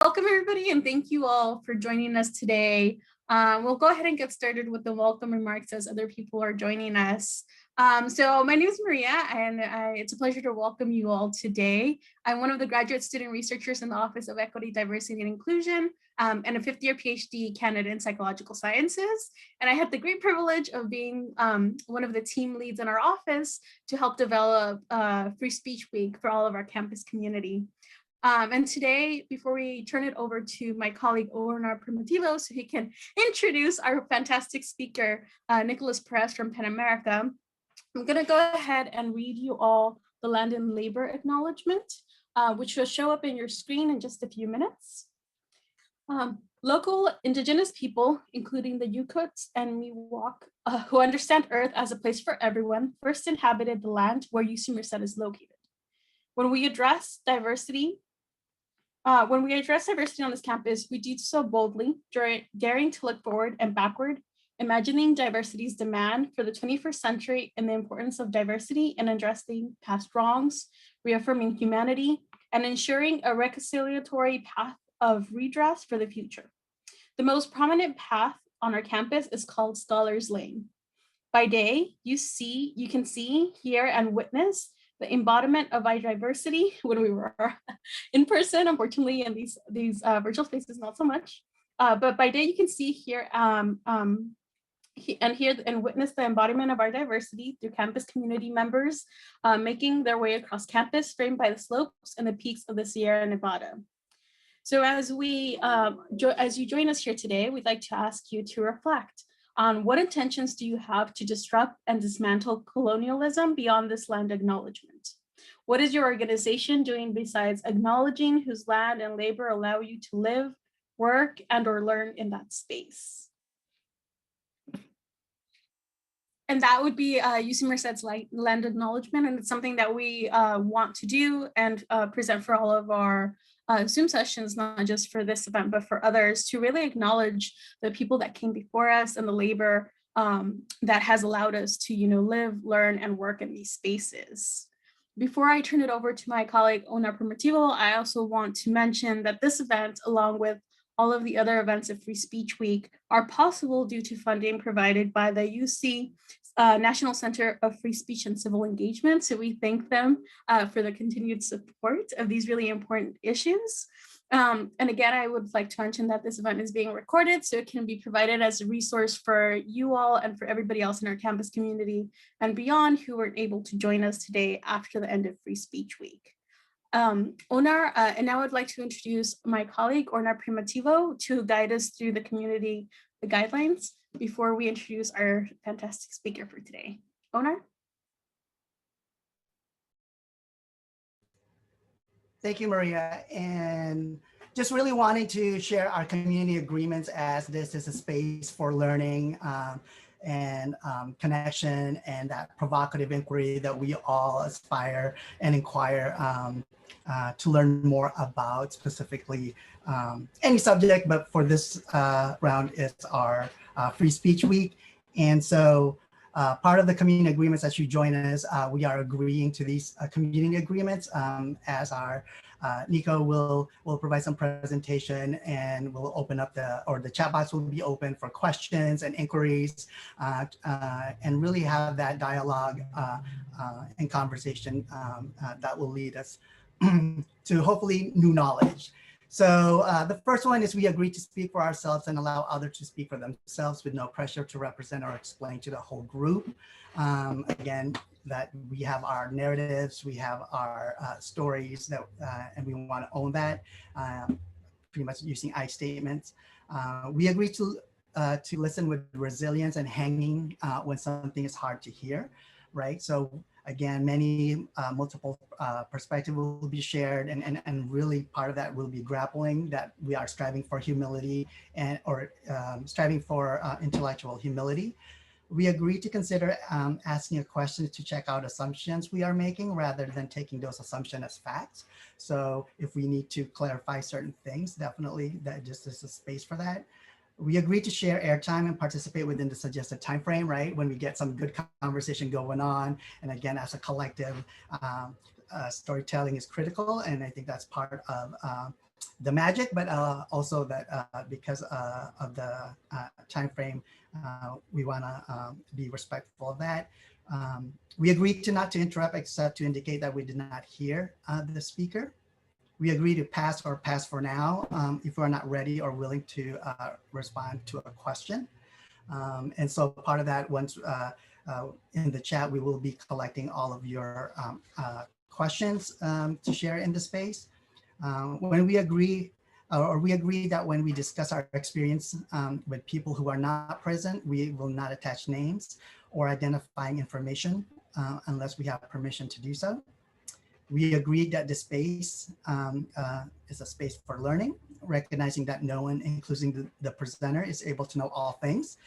Welcome everybody, and thank you all for joining us today. We'll go ahead and get started with the welcome remarks as other people are joining us. So my name is Maria, and it's a pleasure to welcome you all today. I'm one of the graduate student researchers in the Office of Equity, Diversity, and Inclusion, and a fifth-year PhD candidate in psychological sciences. And I had the great privilege of being one of the team leads in our office to help develop Free Speech Week for all of our campus community. And today, before we turn it over to my colleague, Ornar Primitivo, so he can introduce our fantastic speaker, Nicholas Perez from Pan America, I'm gonna go ahead and read you all the land and labor acknowledgement, which will show up in your screen in just a few minutes. Local indigenous people, including the Yukuts and Miwok, who understand Earth as a place for everyone, first inhabited the land where UC Merced is located. When we address diversity on this campus, we do so boldly, daring to look forward and backward, imagining diversity's demand for the 21st century and the importance of diversity in addressing past wrongs, reaffirming humanity, and ensuring a reconciliatory path of redress for the future. The most prominent path on our campus is called Scholars Lane. By day, you can see, hear, and witness the embodiment of diversity when we were in person. Unfortunately, in these virtual spaces, not so much. But by day, you can see, hear, and witness the embodiment of our diversity through campus community members making their way across campus, framed by the slopes and the peaks of the Sierra Nevada. So as you join us here today, we'd like to ask you to reflect on what intentions do you have to disrupt and dismantle colonialism beyond this land acknowledgement? What is your organization doing besides acknowledging whose land and labor allow you to live, work, and or learn in that space? And that would be UC Merced's land acknowledgement, and it's something that we want to do and present for all of our Zoom sessions, not just for this event, but for others, to really acknowledge the people that came before us and the labor that has allowed us to, live, learn, and work in these spaces. Before I turn it over to my colleague, Ornar Primitivo, I also want to mention that this event, along with all of the other events of Free Speech Week, are possible due to funding provided by the UC National Center of Free Speech and Civil Engagement. So we thank them for the continued support of these really important issues. And again, I would like to mention that this event is being recorded, so it can be provided as a resource for you all and for everybody else in our campus community and beyond who weren't able to join us today after the end of Free Speech Week. Ornar, and now I'd like to introduce my colleague, Ornar Primitivo, to guide us through the guidelines before we introduce our fantastic speaker for today. Ornar? Thank you, Maria. And just really wanting to share our community agreements, as this is a space for learning and connection and that provocative inquiry that we all aspire and inquire to learn more about, specifically any subject, but for this round, it's our Free Speech Week. And so part of the community agreements as you join us, we are agreeing to these community agreements as our Nico will provide some presentation, and we'll open up the chat box will be open for questions and inquiries and really have that dialogue and conversation that will lead us to hopefully new knowledge. So the first one is we agree to speak for ourselves and allow others to speak for themselves with no pressure to represent or explain to the whole group. Again, that we have our narratives, we have our stories that, and we want to own that, pretty much using I statements. We agree to listen with resilience and hanging when something is hard to hear, right? So again, many multiple perspectives will be shared, and really part of that will be grappling that we are striving for humility or striving for intellectual humility. We agree to consider asking a question to check out assumptions we are making rather than taking those assumptions as facts. So if we need to clarify certain things, definitely that just is a space for that. We agree to share airtime and participate within the suggested time frame, right? When we get some good conversation going on. And again, as a collective, storytelling is critical. And I think that's part of the magic, but also that because of the time frame, we want to be respectful of that. We agreed to not to interrupt except to indicate that we did not hear the speaker. We agree to pass or pass for now if we're not ready or willing to respond to a question. And so part of that, once in the chat, we will be collecting all of your questions to share in the space. When we agree, or we agree that when we discuss our experience with people who are not present, we will not attach names or identifying information unless we have permission to do so. We agreed that this space is a space for learning, recognizing that no one, including the presenter, is able to know all things.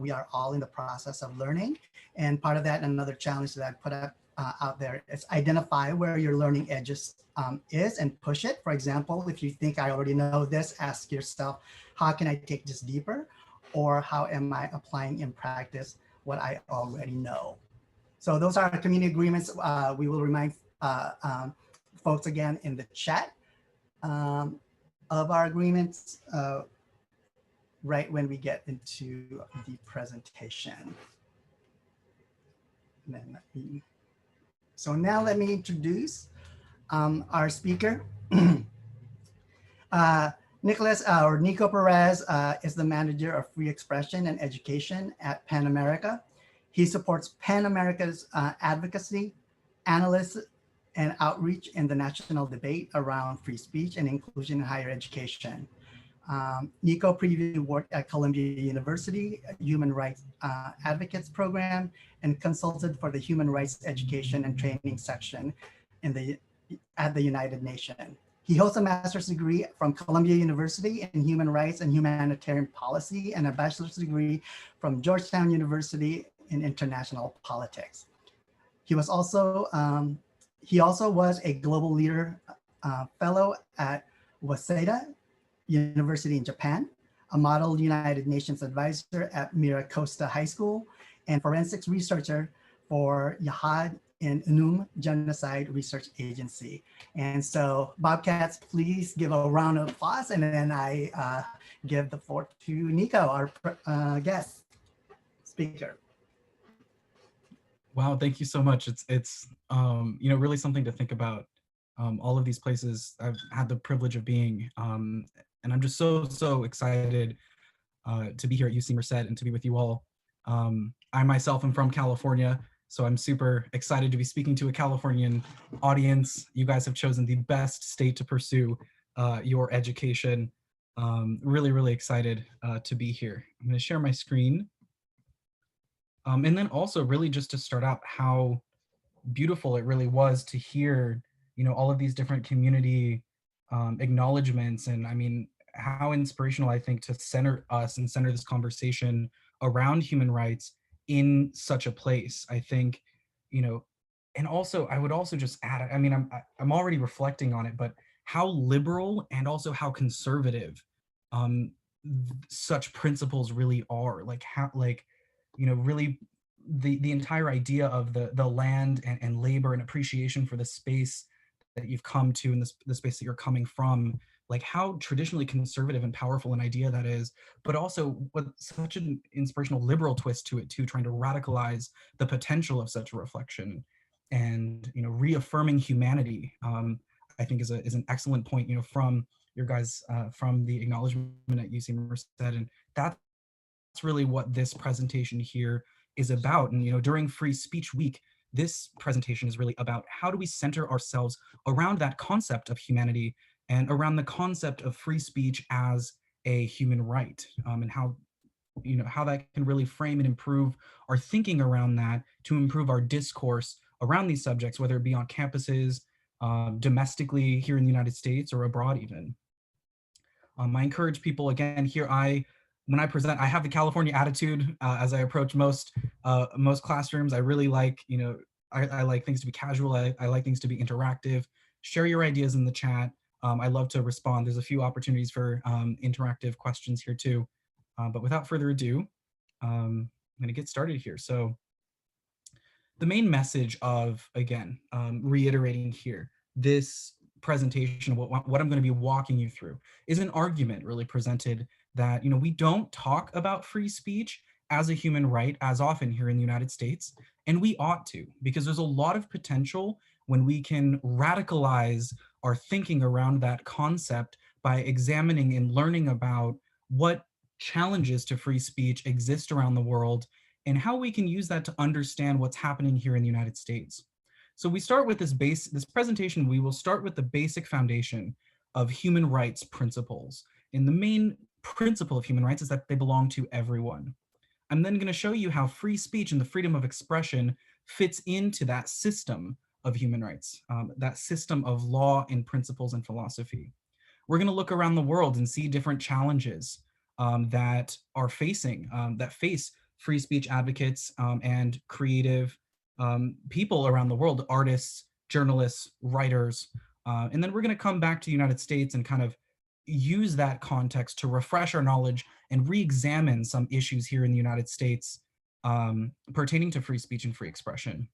We are all in the process of learning. And part of that, another challenge that I put up out there is identify where your learning edges is and push it. For example, if you think I already know this, ask yourself, how can I take this deeper? Or how am I applying in practice what I already know? So those are our community agreements. We will remind folks again in the chat of our agreements right when we get into the presentation. And then so now let me introduce our speaker. Nico Perez is the manager of free expression and education at PEN America. He supports PEN America's advocacy, analysis, and outreach in the national debate around free speech and inclusion in higher education. Nico previously worked at Columbia University Human Rights Advocates Program and consulted for the Human Rights Education and Training section at the United Nations. He holds a master's degree from Columbia University in Human Rights and Humanitarian Policy and a bachelor's degree from Georgetown University in International Politics. He also was a Global Leader Fellow at Waseda University in Japan, a Model United Nations Advisor at Miracosta High School, and forensics researcher for Yahad in Unum Genocide Research Agency. And so Bobcats, please give a round of applause, and then I give the floor to Nico, our guest speaker. Wow, thank you so much. It's you know, really something to think about. All of these places I've had the privilege of being, and I'm just so excited to be here at UC Merced and to be with you all. I myself am from California, so I'm super excited to be speaking to a Californian audience. You guys have chosen the best state to pursue your education. Really excited to be here. I'm going to share my screen. And then also really just to start out, how beautiful it really was to hear, you know, all of these different community acknowledgements. And I mean, how inspirational, I think, to center us and center this conversation around human rights in such a place. I think, you know, and also I would also just add, I mean, I'm already reflecting on it, but how liberal and also how conservative such principles really are. Like how, like, you know, really the entire idea of the land and labor and appreciation for the space that you've come to, and the space that you're coming from, like how traditionally conservative and powerful an idea that is, but also with such an inspirational liberal twist to it too, trying to radicalize the potential of such a reflection. And, you know, reaffirming humanity, I think is an excellent point, you know, from your guys, from the acknowledgement at UC Merced. And that's really what this presentation here is about. And, you know, during Free Speech Week, this presentation is really about how do we center ourselves around that concept of humanity and around the concept of free speech as a human right, and how, you know, how that can really frame and improve our thinking around that to improve our discourse around these subjects, whether it be on campuses, domestically here in the United States or abroad even. I encourage people, again, here when I present, I have the California attitude as I approach most classrooms. I really like, you know, I like things to be casual. I like things to be interactive. Share your ideas in the chat. I love to respond. There's a few opportunities for interactive questions here too. But without further ado, I'm going to get started here. So the main message of, again, reiterating here, this presentation, what I'm going to be walking you through, is an argument really presented that, we don't talk about free speech as a human right as often here in the United States, and we ought to, because there's a lot of potential when we can radicalize our thinking around that concept by examining and learning about what challenges to free speech exist around the world and how we can use that to understand what's happening here in the United States. So we start with this presentation, we will start with the basic foundation of human rights principles. And the main principle of human rights is that they belong to everyone. I'm then going to show you how free speech and the freedom of expression fits into that system of human rights, that system of law and principles and philosophy. We're going to look around the world and see different challenges that are that face free speech advocates and creative people around the world, artists, journalists, writers. And then we're going to come back to the United States and kind of use that context to refresh our knowledge and re-examine some issues here in the United States pertaining to free speech and free expression.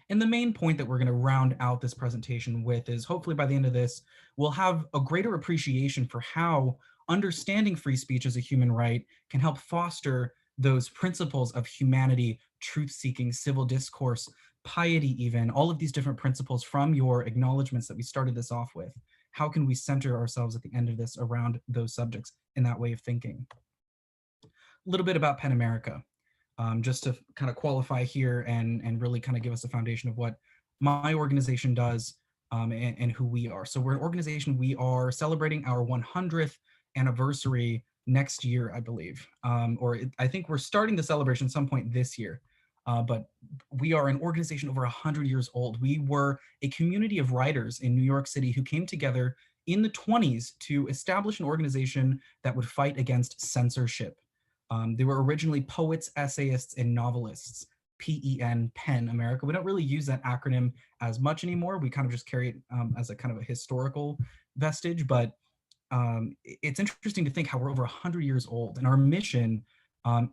And the main point that we're going to round out this presentation with is, hopefully by the end of this, we'll have a greater appreciation for how understanding free speech as a human right can help foster those principles of humanity, truth-seeking, civil discourse, piety even, all of these different principles from your acknowledgements that we started this off with. How can we center ourselves at the end of this around those subjects in that way of thinking? A little bit about PEN America. Just to kind of qualify here and really kind of give us a foundation of what my organization does and who we are. So we're an organization, we are celebrating our 100th anniversary next year, I believe. I think we're starting the celebration some point this year. But we are an organization over 100 years old. We were a community of writers in New York City who came together in the 1920s to establish an organization that would fight against censorship. They were originally poets, essayists, and novelists, PEN, PEN America. We don't really use that acronym as much anymore. We kind of just carry it as a kind of a historical vestige, but it's interesting to think how we're over 100 years old, and our mission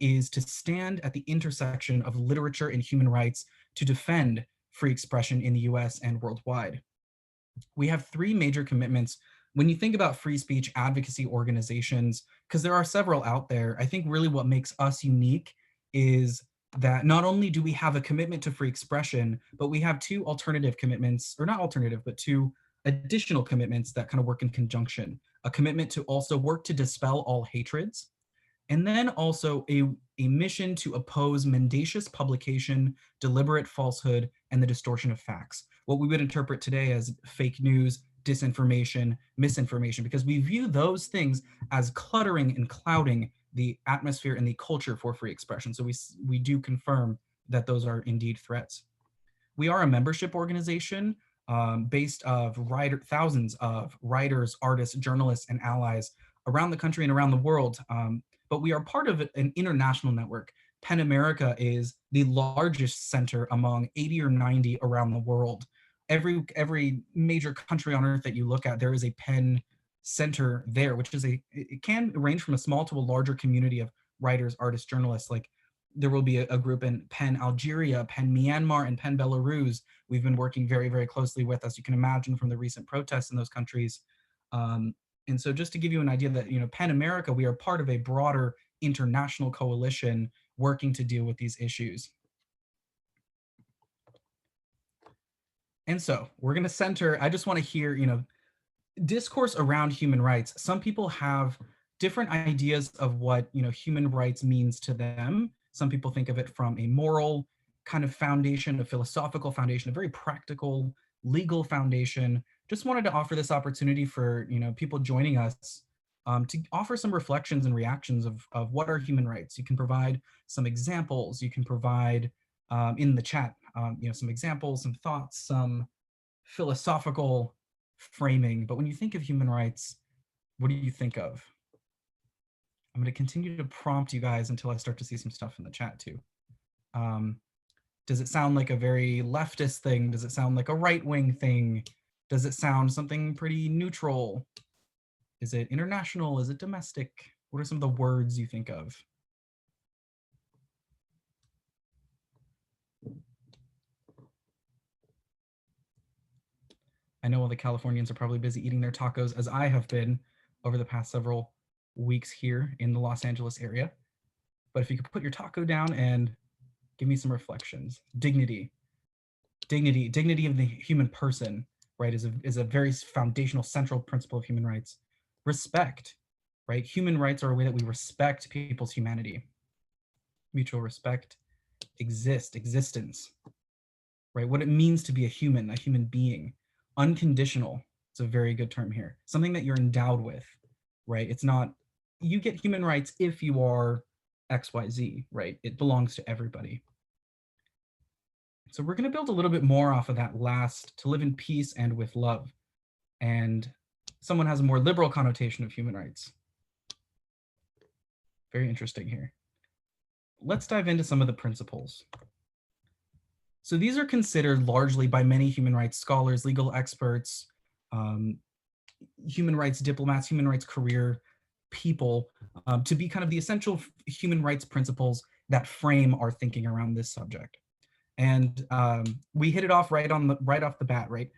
is to stand at the intersection of literature and human rights to defend free expression in the US and worldwide. We have three major commitments. When you think about free speech advocacy organizations, because there are several out there, I think really what makes us unique is that not only do we have a commitment to free expression, but we have two alternative commitments, or not alternative, but two additional commitments that kind of work in conjunction. A commitment to also work to dispel all hatreds, and then also a mission to oppose mendacious publication, deliberate falsehood, and the distortion of facts. What we would interpret today as fake news, disinformation, misinformation, because we view those things as cluttering and clouding the atmosphere and the culture for free expression. So we do confirm that those are indeed threats. We are a membership organization based of thousands of writers, artists, journalists, and allies around the country and around the world. But we are part of an international network. PEN America is the largest center among 80 or 90 around the world. Every major country on earth that you look at, there is a PEN center there, which is it can range from a small to a larger community of writers, artists, journalists. Like there will be a group in PEN Algeria, PEN Myanmar, and PEN Belarus. We've been working very, very closely with, as you can imagine, from the recent protests in those countries. And so just to give you an idea that, PEN America, we are part of a broader international coalition working to deal with these issues. And so we're going to center, I just want to hear, discourse around human rights. Some people have different ideas of what, human rights means to them. Some people think of it from a moral kind of foundation, a philosophical foundation, a very practical legal foundation. Just wanted to offer this opportunity for people joining us to offer some reflections and reactions of what are human rights. You can provide some examples. You can provide in the chat, some examples, some thoughts, some philosophical framing. But when you think of human rights, what do you think of? I'm going to continue to prompt you guys until I start to see some stuff in the chat too. Does it sound like a very leftist thing? Does it sound like a right-wing thing? Does it sound something pretty neutral? Is it international? Is it domestic? What are some of the words you think of? I know all the Californians are probably busy eating their tacos, as I have been over the past several weeks here in the Los Angeles area. But if you could put your taco down and give me some reflections. Dignity, dignity of the human person, right, is a very foundational, central principle of human rights. Respect, right? Human rights are a way that we respect people's humanity. Mutual respect, existence, right? What it means to be a human being. Unconditional, it's a very good term here. Something that you're endowed with, right? It's not, you get human rights if you are XYZ, right? It belongs to everybody. So we're going to build a little bit more off of that last, to live in peace and with love. And someone has a more liberal connotation of human rights. Very interesting here. Let's dive into some of the principles. So these are considered largely by many human rights scholars, legal experts, human rights diplomats, human rights career people, to be kind of the essential human rights principles that frame our thinking around this subject. And we hit it off right off the bat, right?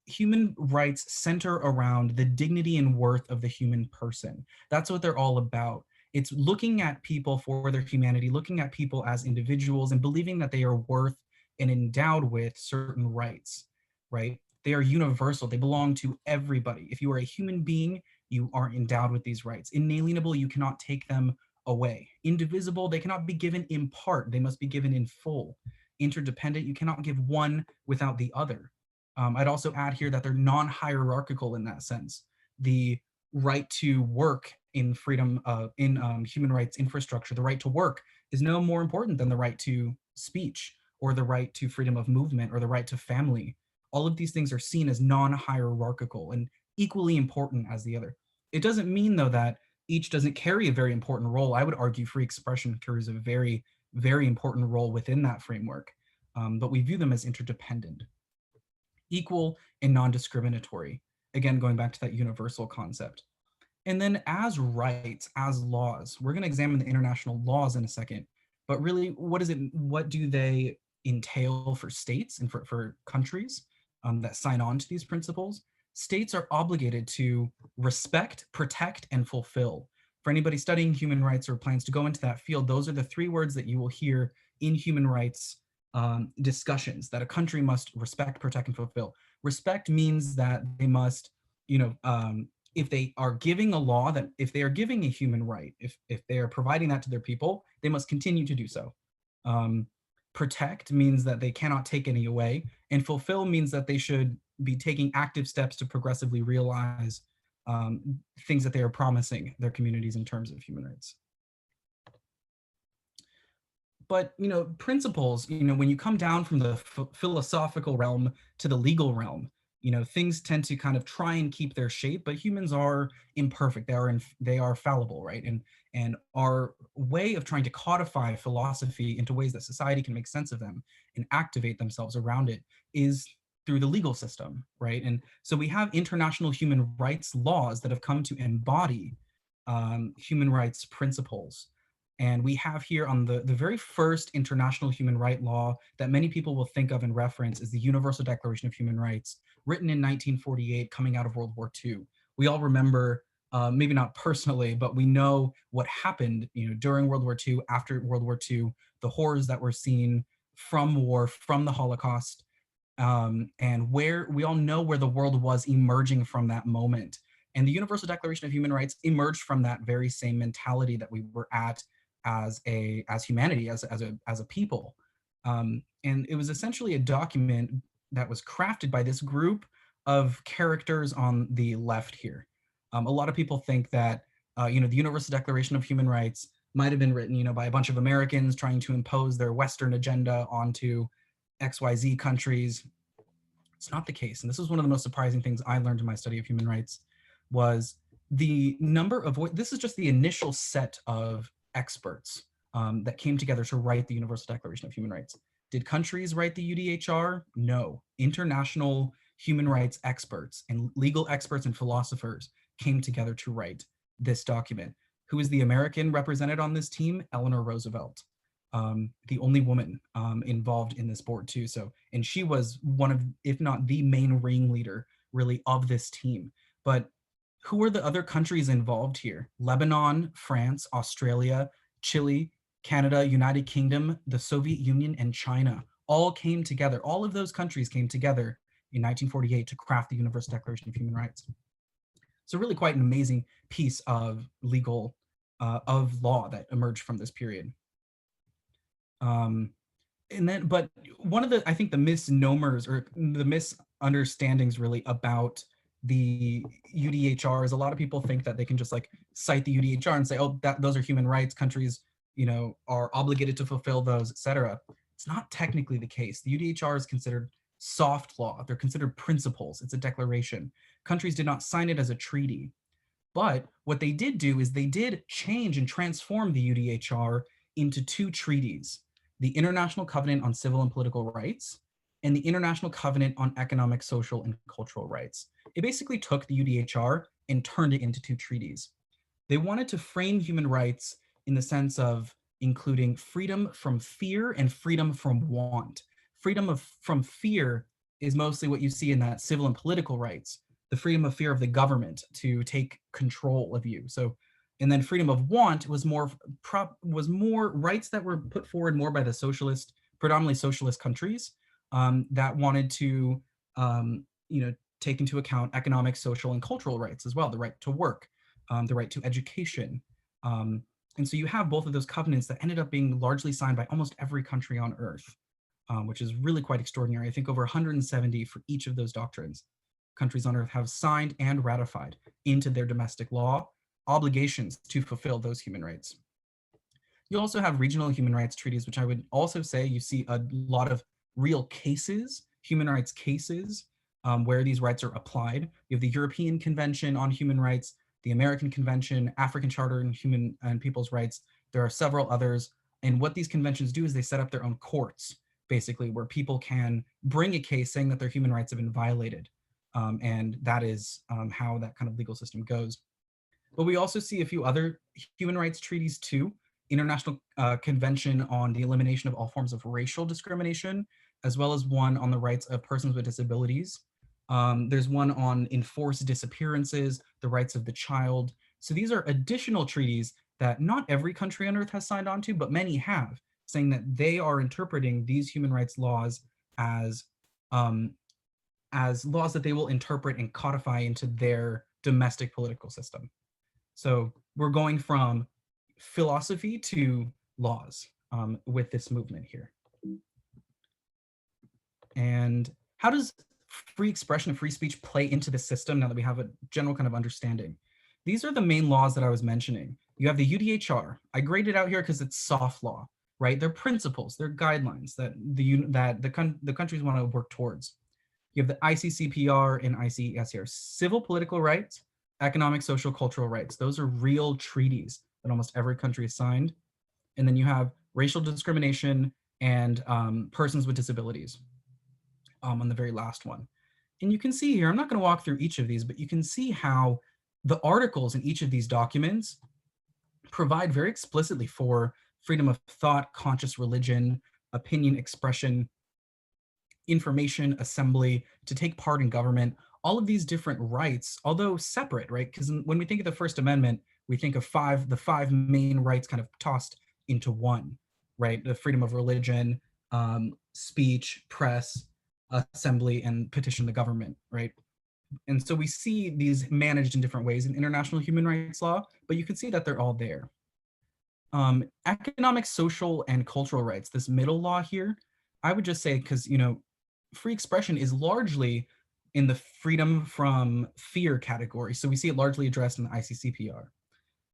Human rights center around the dignity and worth of the human person. That's what they're all about. It's looking at people for their humanity, looking at people as individuals and believing that they are worth and endowed with certain rights, right? They are universal. They belong to everybody. If you are a human being, you are endowed with these rights. Inalienable, you cannot take them away. Indivisible, they cannot be given in part. They must be given in full. Interdependent, you cannot give one without the other. I'd also add here that they're non-hierarchical in that sense. The right to work in freedom, in human rights infrastructure, the right to work is no more important than the right to speech or the right to freedom of movement or the right to family. All of these things are seen as non-hierarchical and equally important as the other. It doesn't mean, though, that each doesn't carry a very important role. I would argue free expression carries a very, very important role within that framework, but we view them as interdependent. Equal and non-discriminatory. Again, going back to that universal concept. And then as rights, as laws, we're going to examine the international laws in a second, but really what do they entail for states and for countries that sign on to these principles? States are obligated to respect, protect, and fulfill. For anybody studying human rights or plans to go into that field, those are the three words that you will hear in human rights discussions, that a country must respect, protect, and fulfill. Respect means that they must, if they are giving a law, that if they are giving a human right, if they are providing that to their people, they must continue to do so. Protect means that they cannot take any away, and fulfill means that they should be taking active steps to progressively realize things that they are promising their communities in terms of human rights. But principles, when you come down from the philosophical realm to the legal realm, things tend to kind of try and keep their shape, but humans are imperfect. They are fallible, right? And our way of trying to codify philosophy into ways that society can make sense of them and activate themselves around it is through the legal system, right? And so we have international human rights laws that have come to embody human rights principles. And we have here on the very first international human right law that many people will think of and reference is the Universal Declaration of Human Rights, written in 1948, coming out of World War II. We all remember, maybe not personally, but we know what happened, during World War II, after World War II, the horrors that were seen from war, from the Holocaust, and where we all know where the world was emerging from that moment. And the Universal Declaration of Human Rights emerged from that very same mentality that we were at as humanity, as a people. And it was essentially a document that was crafted by this group of characters on the left here. A lot of people think that the Universal Declaration of Human Rights might have been written, by a bunch of Americans trying to impose their Western agenda onto XYZ countries. It's not the case. And this is one of the most surprising things I learned in my study of human rights, was the number of, this is just the initial set of experts that came together to write the Universal Declaration of Human Rights. Did countries write the UDHR? No. International human rights experts and legal experts and philosophers came together to write this document. Who is the American represented on this team? Eleanor Roosevelt, the only woman involved in this board too. So, and she was one of, if not the main ringleader really of this team. But who are the other countries involved here? Lebanon, France, Australia, Chile, Canada, United Kingdom, the Soviet Union, and China all came together. All of those countries came together in 1948 to craft the Universal Declaration of Human Rights. So really quite an amazing piece of legal, of law that emerged from this period. But one of the, I think the misnomers or the misunderstandings really about the UDHR is a lot of people think that they can just like cite the UDHR and say, oh, those are human rights, countries, are obligated to fulfill those, etc. It's not technically the case. The UDHR is considered soft law. They're considered principles. It's a declaration. Countries did not sign it as a treaty. But what they did do is they did change and transform the UDHR into two treaties: the International Covenant on Civil and Political Rights and the International Covenant on Economic, Social, and Cultural Rights. It basically took the UDHR and turned it into two treaties. They wanted to frame human rights in the sense of including freedom from fear and freedom from want. Freedom from fear is mostly what you see in that civil and political rights, the freedom of fear of the government to take control of you. So, and then freedom of want was more rights that were put forward more by the predominantly socialist countries that wanted to, take into account economic, social, and cultural rights as well, the right to work, the right to education. And so you have both of those covenants that ended up being largely signed by almost every country on earth, which is really quite extraordinary. I think over 170 for each of those doctrines. Countries on earth have signed and ratified into their domestic law obligations to fulfill those human rights. You also have regional human rights treaties, which I would also say you see a lot of real cases, human rights cases, where these rights are applied. You have the European Convention on Human Rights, the American Convention, African Charter on Human and People's Rights. There are several others. And what these conventions do is they set up their own courts, basically, where people can bring a case saying that their human rights have been violated. And that is how that kind of legal system goes. But we also see a few other human rights treaties too. International Convention on the Elimination of All Forms of Racial Discrimination, as well as one on the rights of persons with disabilities. There's one on enforced disappearances, the rights of the child. So these are additional treaties that not every country on earth has signed on to, but many have, saying that they are interpreting these human rights laws as laws that they will interpret and codify into their domestic political system. So we're going from philosophy to laws with this movement here. And how does free expression and free speech play into the system now that we have a general kind of understanding? These are the main laws that I was mentioning. You have the UDHR. I graded out here because it's soft law, right? They're principles, they're guidelines that the countries want to work towards. You have the ICCPR and ICSR, civil political rights, economic, social, cultural rights. Those are real treaties that almost every country has signed. And then you have racial discrimination and persons with disabilities on the very last one. And you can see here, I'm not going to walk through each of these, but you can see how the articles in each of these documents provide very explicitly for freedom of thought, conscious religion, opinion expression, information, assembly, to take part in government, all of these different rights, although separate, right? Because when we think of the First Amendment, we think of the five main rights kind of tossed into one, right? The freedom of religion, speech, press, assembly, and petition the government, right? And so we see these managed in different ways in international human rights law, but you can see that they're all there. Economic, social, and cultural rights, this middle law here, I would just say, because, free expression is largely in the freedom from fear category. So we see it largely addressed in the ICCPR.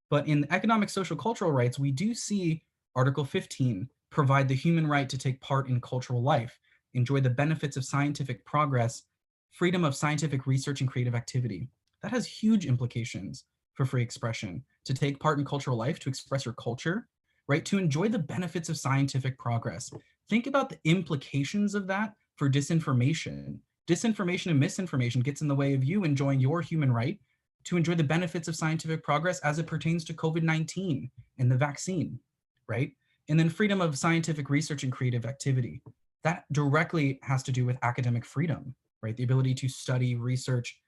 But in economic, social, cultural rights, we do see Article 15 provide the human right to take part in cultural life, enjoy the benefits of scientific progress, freedom of scientific research and creative activity. That has huge implications for free expression, to take part in cultural life, to express your culture, right? To enjoy the benefits of scientific progress. Think about the implications of that for disinformation. Disinformation and misinformation gets in the way of you enjoying your human right to enjoy the benefits of scientific progress as it pertains to COVID-19 and the vaccine, right? And then freedom of scientific research and creative activity. That directly has to do with academic freedom, right? The ability to study, research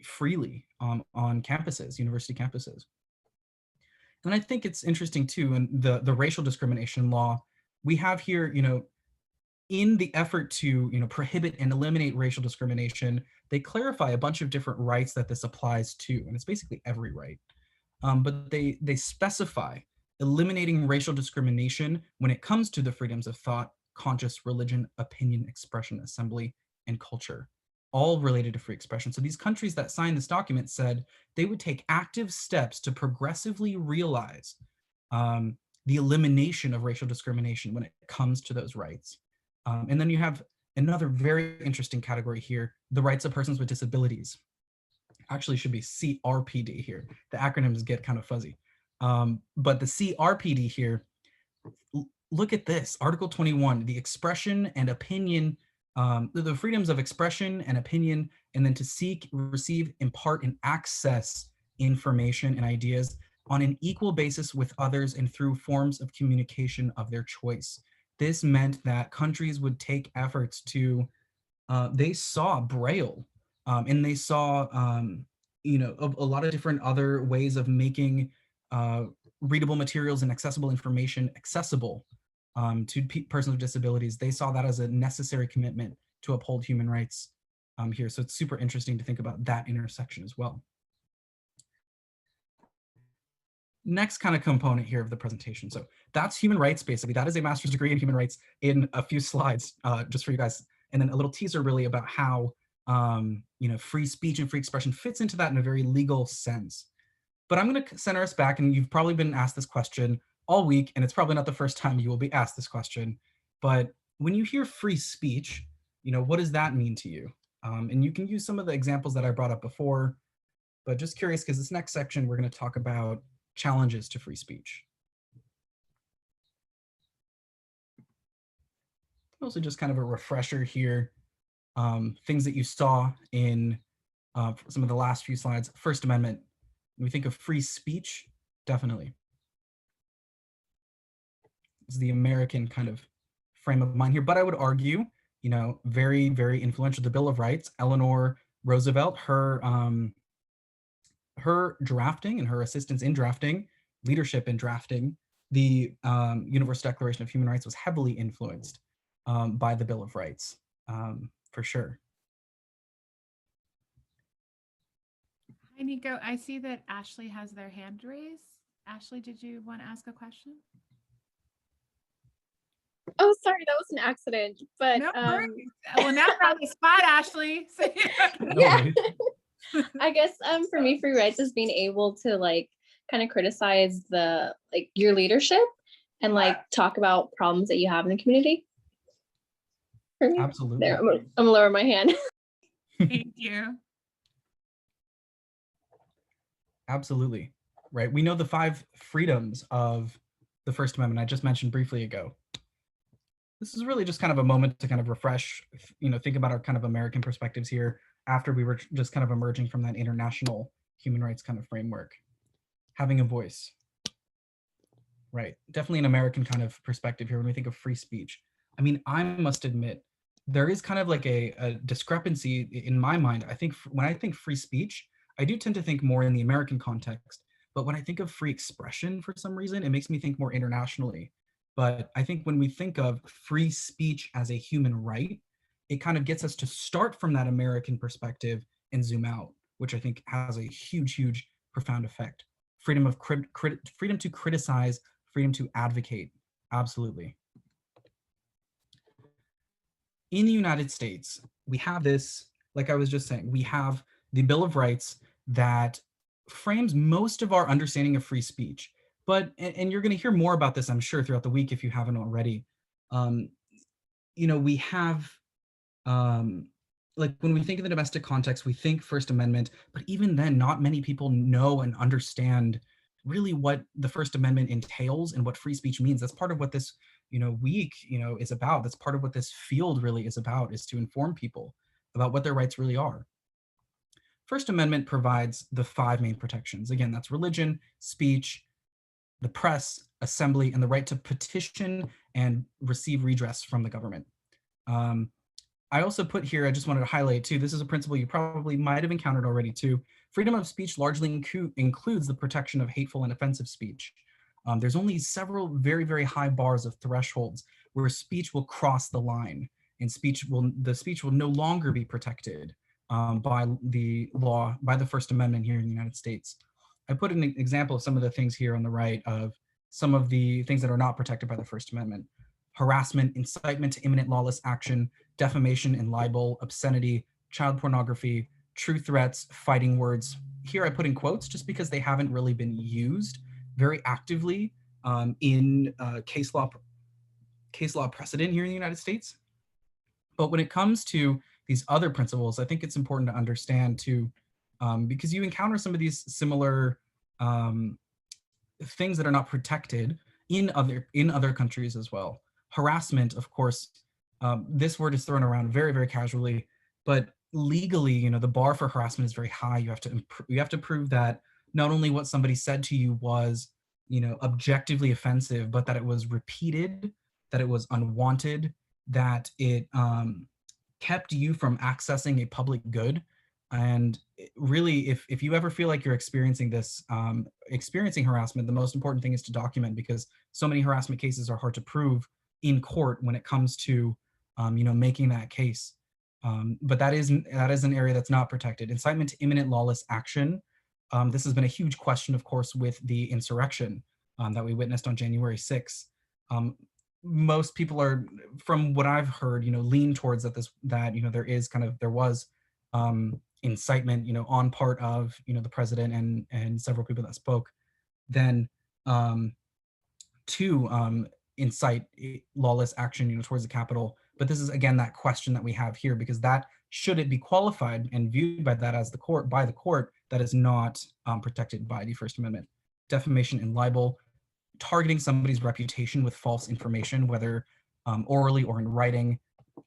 freely on campuses, university campuses. And I think it's interesting too, in the racial discrimination law, we have here, in the effort to, prohibit and eliminate racial discrimination, they clarify a bunch of different rights that this applies to, and it's basically every right. But they specify eliminating racial discrimination when it comes to the freedoms of thought, conscious, religion, opinion, expression, assembly, and culture, all related to free expression. So these countries that signed this document said they would take active steps to progressively realize the elimination of racial discrimination when it comes to those rights. And then you have another very interesting category here, the rights of persons with disabilities. Actually should be CRPD here. The acronyms get kind of fuzzy. But the CRPD here, look at this, Article 21, the expression and opinion, the freedoms of expression and opinion, and then to seek, receive, impart, and access information and ideas on an equal basis with others and through forms of communication of their choice. This meant that countries would take efforts to, they saw Braille, and they saw, a lot of different other ways of making readable materials and accessible information accessible to persons with disabilities. They saw that as a necessary commitment to uphold human rights here. So it's super interesting to think about that intersection as well. Next kind of component here of the presentation. So that's human rights, basically. That is a master's degree in human rights in a few slides, just for you guys. And then a little teaser really about how, free speech and free expression fits into that in a very legal sense. But I'm going to center us back, and you've probably been asked this question all week, and it's probably not the first time you will be asked this question. But when you hear free speech, what does that mean to you? And you can use some of the examples that I brought up before, but just curious, because this next section, we're going to talk about challenges to free speech. Also just kind of a refresher here, things that you saw in some of the last few slides. First Amendment, when we think of free speech, definitely. It's the American kind of frame of mind here, but I would argue, very, very influential, the Bill of Rights, Eleanor Roosevelt, her drafting and her assistance in drafting, leadership in drafting the Universal Declaration of Human Rights was heavily influenced by the Bill of Rights, for sure. Hi, Nico. I see that Ashley has their hand raised. Ashley, did you want to ask a question? Oh, sorry, that was an accident. But No worries. Well, now we're on the spot, Ashley. yeah. I guess for me, free rights is being able to kind of criticize your leadership and talk about problems that you have in the community. For me. Absolutely. There, I'm gonna lower my hand. Thank you. Absolutely. Right. We know the 5 freedoms of the First Amendment I just mentioned briefly ago. This is really just kind of a moment to kind of refresh, think about our kind of American perspectives here after we were just kind of emerging from that international human rights kind of framework. Having a voice. Right. Definitely an American kind of perspective here when we think of free speech. I mean, I must admit, there is kind of like a discrepancy in my mind. I think when I think free speech, I do tend to think more in the American context. But when I think of free expression, for some reason, it makes me think more internationally. But I think when we think of free speech as a human right, it kind of gets us to start from that American perspective and zoom out, which I think has a huge, huge, profound effect. Freedom of freedom to criticize, freedom to advocate. Absolutely. In the United States, we have this, like I was just saying, we have the Bill of Rights that frames most of our understanding of free speech. But, and you're going to hear more about this, I'm sure, throughout the week if you haven't already. We have, like when we think of the domestic context, we think First Amendment, but even then, not many people know and understand really what the First Amendment entails and what free speech means. That's part of what this, week, is about. That's part of what this field really is about, is to inform people about what their rights really are. First Amendment provides the 5 main protections. Again, that's religion, speech, the press, assembly, and the right to petition and receive redress from the government. I also put here, I just wanted to highlight too, this is a principle you probably might have encountered already too. Freedom of speech largely includes the protection of hateful and offensive speech. There's only several very, very high bars of thresholds where speech will cross the line, and the speech will no longer be protected by the law, by the First Amendment here in the United States. I put an example of some of the things here on the right of some of the things that are not protected by the First Amendment: harassment, incitement to imminent lawless action, defamation and libel, obscenity, child pornography, true threats, fighting words. Here I put in quotes just because they haven't really been used very actively in case law precedent here in the United States. But when it comes to these other principles, I think it's important to understand too, because you encounter some of these similar things that are not protected in other countries as well. Harassment, of course, this word is thrown around very, very casually, but legally, you know, the bar for harassment is very high. You have to prove that not only what somebody said to you was, you know, objectively offensive, but that it was repeated, that it was unwanted, that it kept you from accessing a public good. And really, if you ever feel like you're experiencing this, experiencing harassment, the most important thing is to document, because so many harassment cases are hard to prove in court when it comes to, you know, making that case. But that is an area that's not protected. Incitement to imminent lawless action. This has been a huge question, of course, with the insurrection that we witnessed on January 6th. Most people are, from what I've heard, you know, lean towards that you know, there was incitement, you know, on part of, you know, the president and several people that spoke, then to incite lawless action, you know, towards the Capitol. But this is again that question that we have here, because that, should it be qualified and viewed by that as the court, that is not protected by the First Amendment. Defamation and libel, targeting somebody's reputation with false information, whether orally or in writing.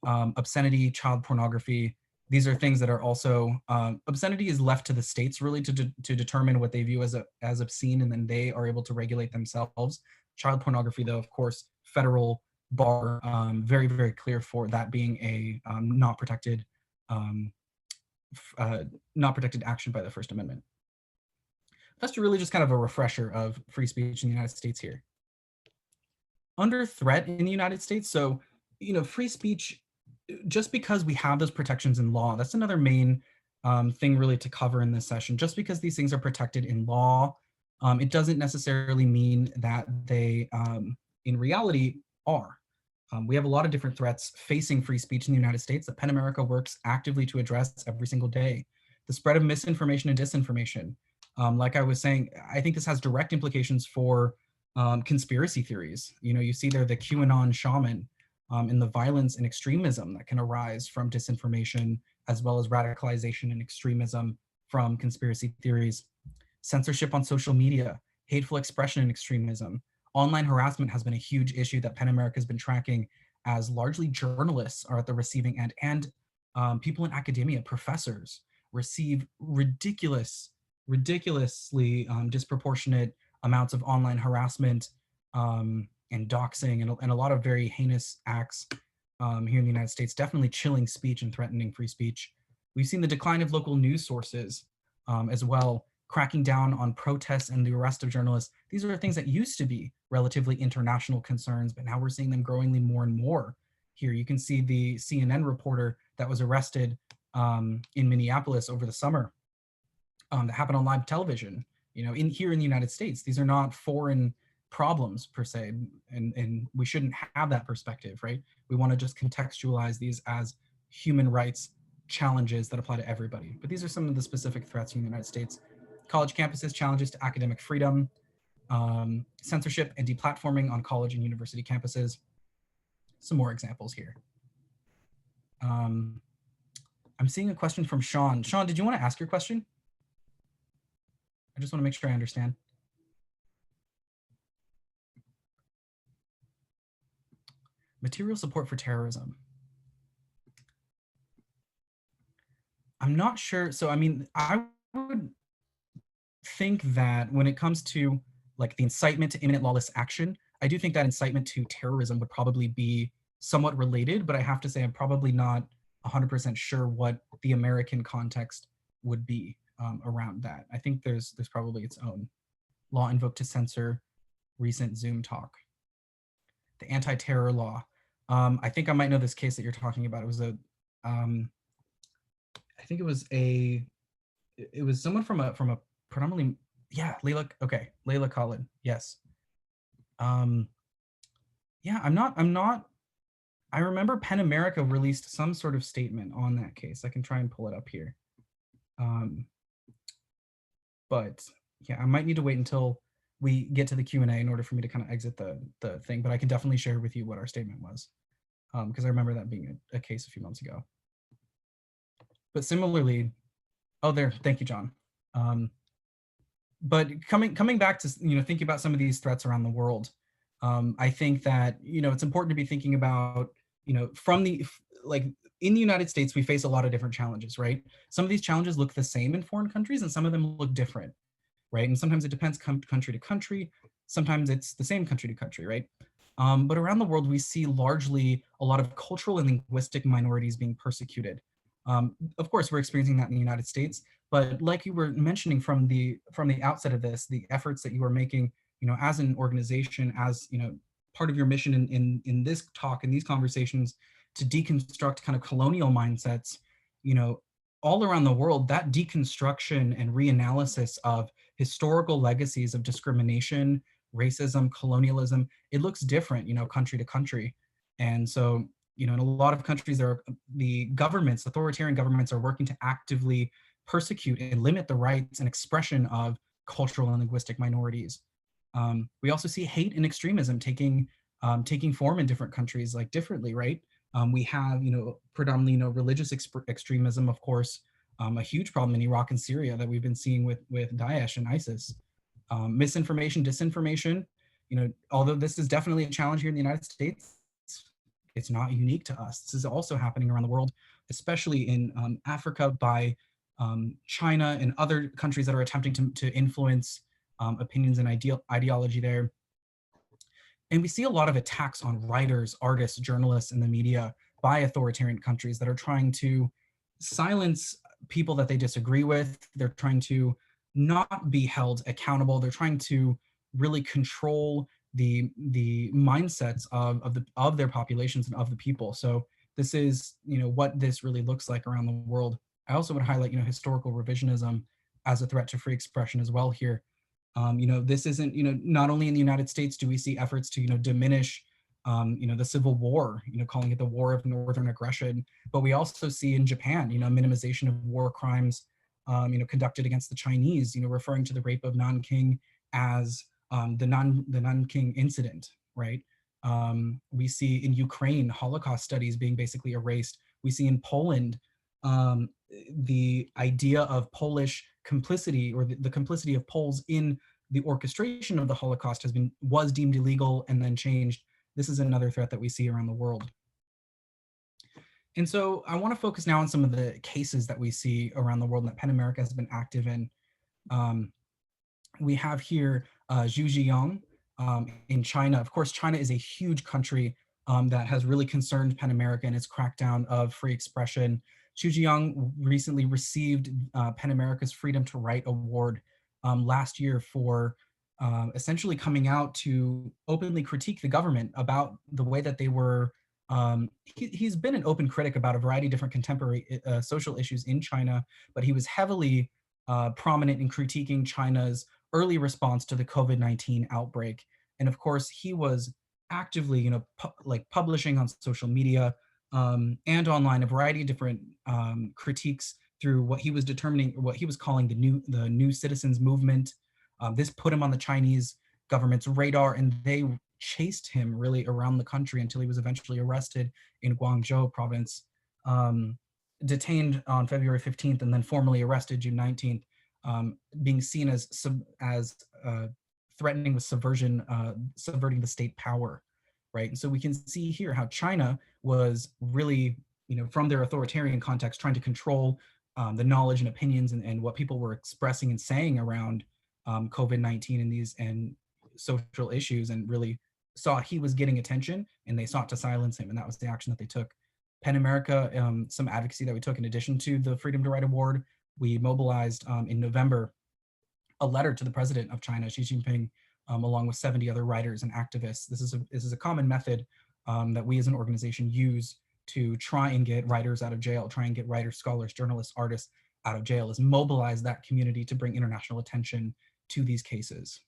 Obscenity, child pornography. These are things that are also, obscenity is left to the states really to determine what they view as obscene, and then they are able to regulate themselves. Child pornography, though, of course, federal bar, very, very clear for that being a not protected action by the First Amendment. That's really just kind of a refresher of free speech in the United States here. Under threat in the United States, so, you know, free speech, just because we have those protections in law, that's another main thing really to cover in this session. Just because these things are protected in law, it doesn't necessarily mean that they, in reality, are. We have a lot of different threats facing free speech in the United States that PEN America works actively to address every single day. The spread of misinformation and disinformation. Like I was saying, I think this has direct implications for conspiracy theories. You know, you see there the QAnon shaman, and the violence and extremism that can arise from disinformation, as well as radicalization and extremism from conspiracy theories. Censorship on social media, hateful expression and extremism. Online harassment has been a huge issue that PEN America has been tracking, as largely journalists are at the receiving end, and people in academia, professors, receive ridiculously disproportionate amounts of online harassment and doxing and a lot of very heinous acts here in the United States, definitely chilling speech and threatening free speech. We've seen the decline of local news sources as well, cracking down on protests and the arrest of journalists. These are things that used to be relatively international concerns, but now we're seeing them growingly more and more. Here you can see the CNN reporter that was arrested in Minneapolis over the summer, that happened on live television. You know, here in the United States, these are not foreign problems per se, and we shouldn't have that perspective, right? We want to just contextualize these as human rights challenges that apply to everybody. But these are some of the specific threats in the United States. College campuses, challenges to academic freedom, censorship and deplatforming on college and university campuses. Some more examples here. I'm seeing a question from Sean. Sean, did you want to ask your question? I just want to make sure I understand. Material support for terrorism. I'm not sure. So, I mean, I would think that when it comes to like the incitement to imminent lawless action, I do think that incitement to terrorism would probably be somewhat related, but I have to say I'm probably not 100% sure what the American context would be around that. I think there's probably its own law invoked to censor recent Zoom talk. The anti-terror law. I think I might know this case that you're talking about. It was I think it was someone from a predominantly, yeah, Layla Khalid, yes. Yeah, I'm not, I remember PEN America released some sort of statement on that case. I can try and pull it up here. But yeah, I might need to wait until we get to the Q&A in order for me to kind of exit the thing, but I can definitely share with you what our statement was, because I remember that being a case a few months ago. But similarly, thank you, John. But coming back to, thinking about some of these threats around the world, I think that, it's important to be thinking about, from in the United States, we face a lot of different challenges, right? Some of these challenges look the same in foreign countries and some of them look different, right? And sometimes it depends country to country. Sometimes it's the same country to country, right? But around the world, we see largely a lot of cultural and linguistic minorities being persecuted. Of course, we're experiencing that in the United States, but like you were mentioning from the outset of this, the efforts that you are making, as an organization, as, part of your mission in this talk, in these conversations, to deconstruct kind of colonial mindsets, all around the world, that deconstruction and reanalysis of historical legacies of discrimination, racism, colonialism, it looks different, country to country. And so, in a lot of countries, the governments, authoritarian governments, are working to actively persecute and limit the rights and expression of cultural and linguistic minorities. We also see hate and extremism taking form in different countries, like differently, right? We have, predominantly, religious extremism, of course, a huge problem in Iraq and Syria that we've been seeing with Daesh and ISIS. Misinformation, disinformation, although this is definitely a challenge here in the United States, it's not unique to us. This is also happening around the world, especially in Africa by China and other countries that are attempting to influence opinions and ideology there. And we see a lot of attacks on writers, artists, journalists, and the media by authoritarian countries that are trying to silence people that they disagree with. They're trying to not be held accountable. They're trying to really control the mindsets of their populations and of the people. So this is, what this really looks like around the world. I also would highlight, historical revisionism as a threat to free expression as well here. This isn't, not only in the United States do we see efforts to, diminish, the Civil War, calling it the War of Northern Aggression, but we also see in Japan, minimization of war crimes, conducted against the Chinese, referring to the rape of Nanking as the Nanking incident, right? We see in Ukraine, Holocaust studies being basically erased. We see in Poland, the idea of Polish complicity, or the complicity of Poles in the orchestration of the Holocaust was deemed illegal and then changed. This is another threat that we see around the world. And so I want to focus now on some of the cases that we see around the world and that PEN America has been active in. We have here Zhu Ziyang in China. Of course, China is a huge country that has really concerned PEN America and its crackdown of free expression. Zhu Ziyang recently received PEN America's Freedom to Write Award last year for essentially coming out to openly critique the government about the way that they were. He's been an open critic about a variety of different contemporary social issues in China, but he was heavily prominent in critiquing China's early response to the COVID-19 outbreak. And of course, he was actively, publishing on social media and online a variety of different critiques through what he was calling the new citizens movement. This put him on the Chinese government's radar, and they chased him really around the country until he was eventually arrested in Guangzhou province, detained on February 15th, and then formally arrested June 19th, being seen as threatening with subverting the state power, right? And so we can see here how China was really, from their authoritarian context, trying to control the knowledge and opinions and what people were expressing and saying around COVID-19 and social issues, and really saw he was getting attention, and they sought to silence him, and that was the action that they took. PEN America, some advocacy that we took in addition to the Freedom to Write Award, we mobilized in November a letter to the president of China, Xi Jinping, along with 70 other writers and activists. This is a common method that we as an organization use to try and get writers out of jail, try and get writers, scholars, journalists, artists out of jail, is mobilize that community to bring international attention to these cases.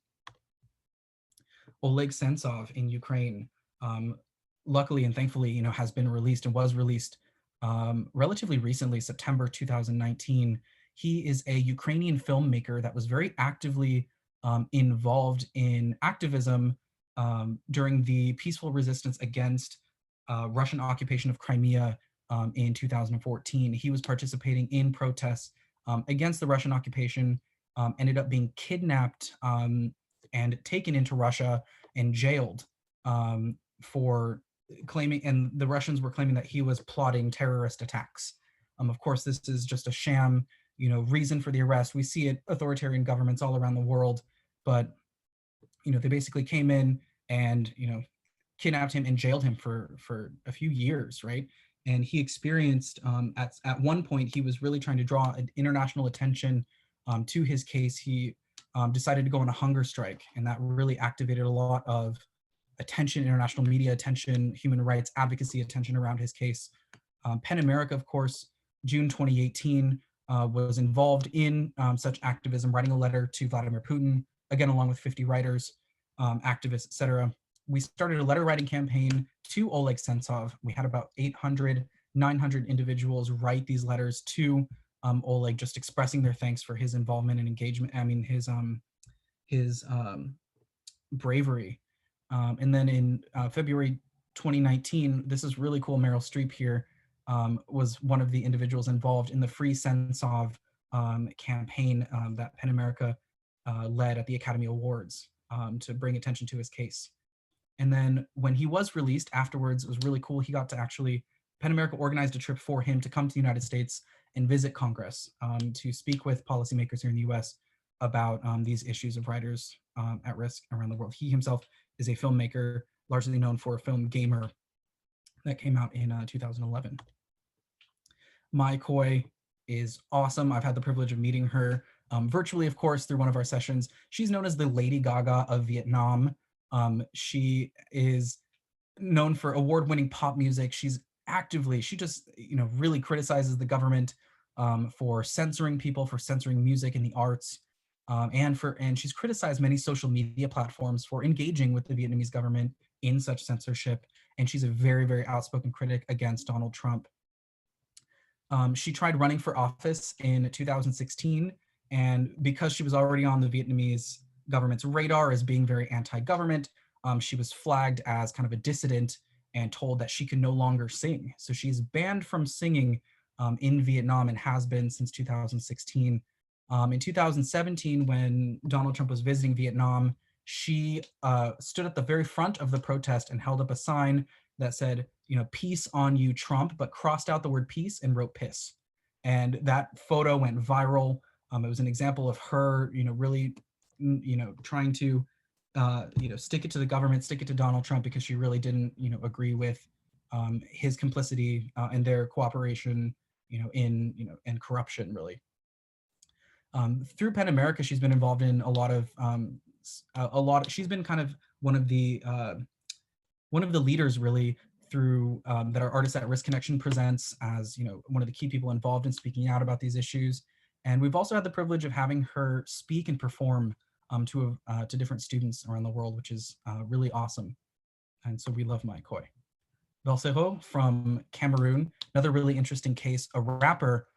Oleg Sensov in Ukraine, luckily and thankfully, has been released and was released relatively recently, September 2019. He is a Ukrainian filmmaker that was very actively involved in activism during the peaceful resistance against Russian occupation of Crimea in 2014. He was participating in protests against the Russian occupation, ended up being kidnapped and taken into Russia and jailed for claiming, and the Russians were claiming that he was plotting terrorist attacks. Of course, this is just a sham, reason for the arrest. We see it authoritarian governments all around the world, but they basically came in and kidnapped him and jailed him for a few years, right? And he experienced at one point he was really trying to draw international attention to his case. He decided to go on a hunger strike, and that really activated a lot of attention, international media attention, human rights advocacy attention around his case. PEN America, of course, June 2018, was involved in such activism, writing a letter to Vladimir Putin, again, along with 50 writers, activists, etc. We started a letter writing campaign to Oleg Sensov. We had about 800, 900 individuals write these letters to Oleg, just expressing their thanks for his involvement and engagement. I mean, his bravery. And then in February 2019, this is really cool. Meryl Streep here was one of the individuals involved in the Free Sensov campaign that PEN America led at the Academy Awards to bring attention to his case. And then when he was released afterwards, it was really cool. He got to actually, PEN America organized a trip for him to come to the United States and visit Congress to speak with policymakers here in the US about these issues of writers at risk around the world. He himself is a filmmaker, largely known for a film Gamer that came out in 2011. Mai Khoi is awesome. I've had the privilege of meeting her virtually, of course, through one of our sessions. She's known as the Lady Gaga of Vietnam. She is known for award-winning pop music. She just, really criticizes the government for censoring people, for censoring music and the arts. And she's criticized many social media platforms for engaging with the Vietnamese government in such censorship. And she's a very, very outspoken critic against Donald Trump. She tried running for office in 2016, and because she was already on the Vietnamese government's radar as being very anti-government, she was flagged as kind of a dissident and told that she can no longer sing. So she's banned from singing in Vietnam and has been since 2016. In 2017, when Donald Trump was visiting Vietnam, she stood at the very front of the protest and held up a sign that said, peace on you, Trump, but crossed out the word peace and wrote piss. And that photo went viral. It was an example of her, really, trying to, stick it to the government, stick it to Donald Trump, because she really didn't, agree with his complicity and their cooperation, in corruption, really. Through PEN America, she's been involved in a lot of, she's been kind of one of the leaders, really, through that our Artists at Risk Connection presents as, one of the key people involved in speaking out about these issues. And we've also had the privilege of having her speak and perform to different students around the world, which is really awesome. And so we love Mai Khoi. Belcero from Cameroon, another really interesting case, a rapper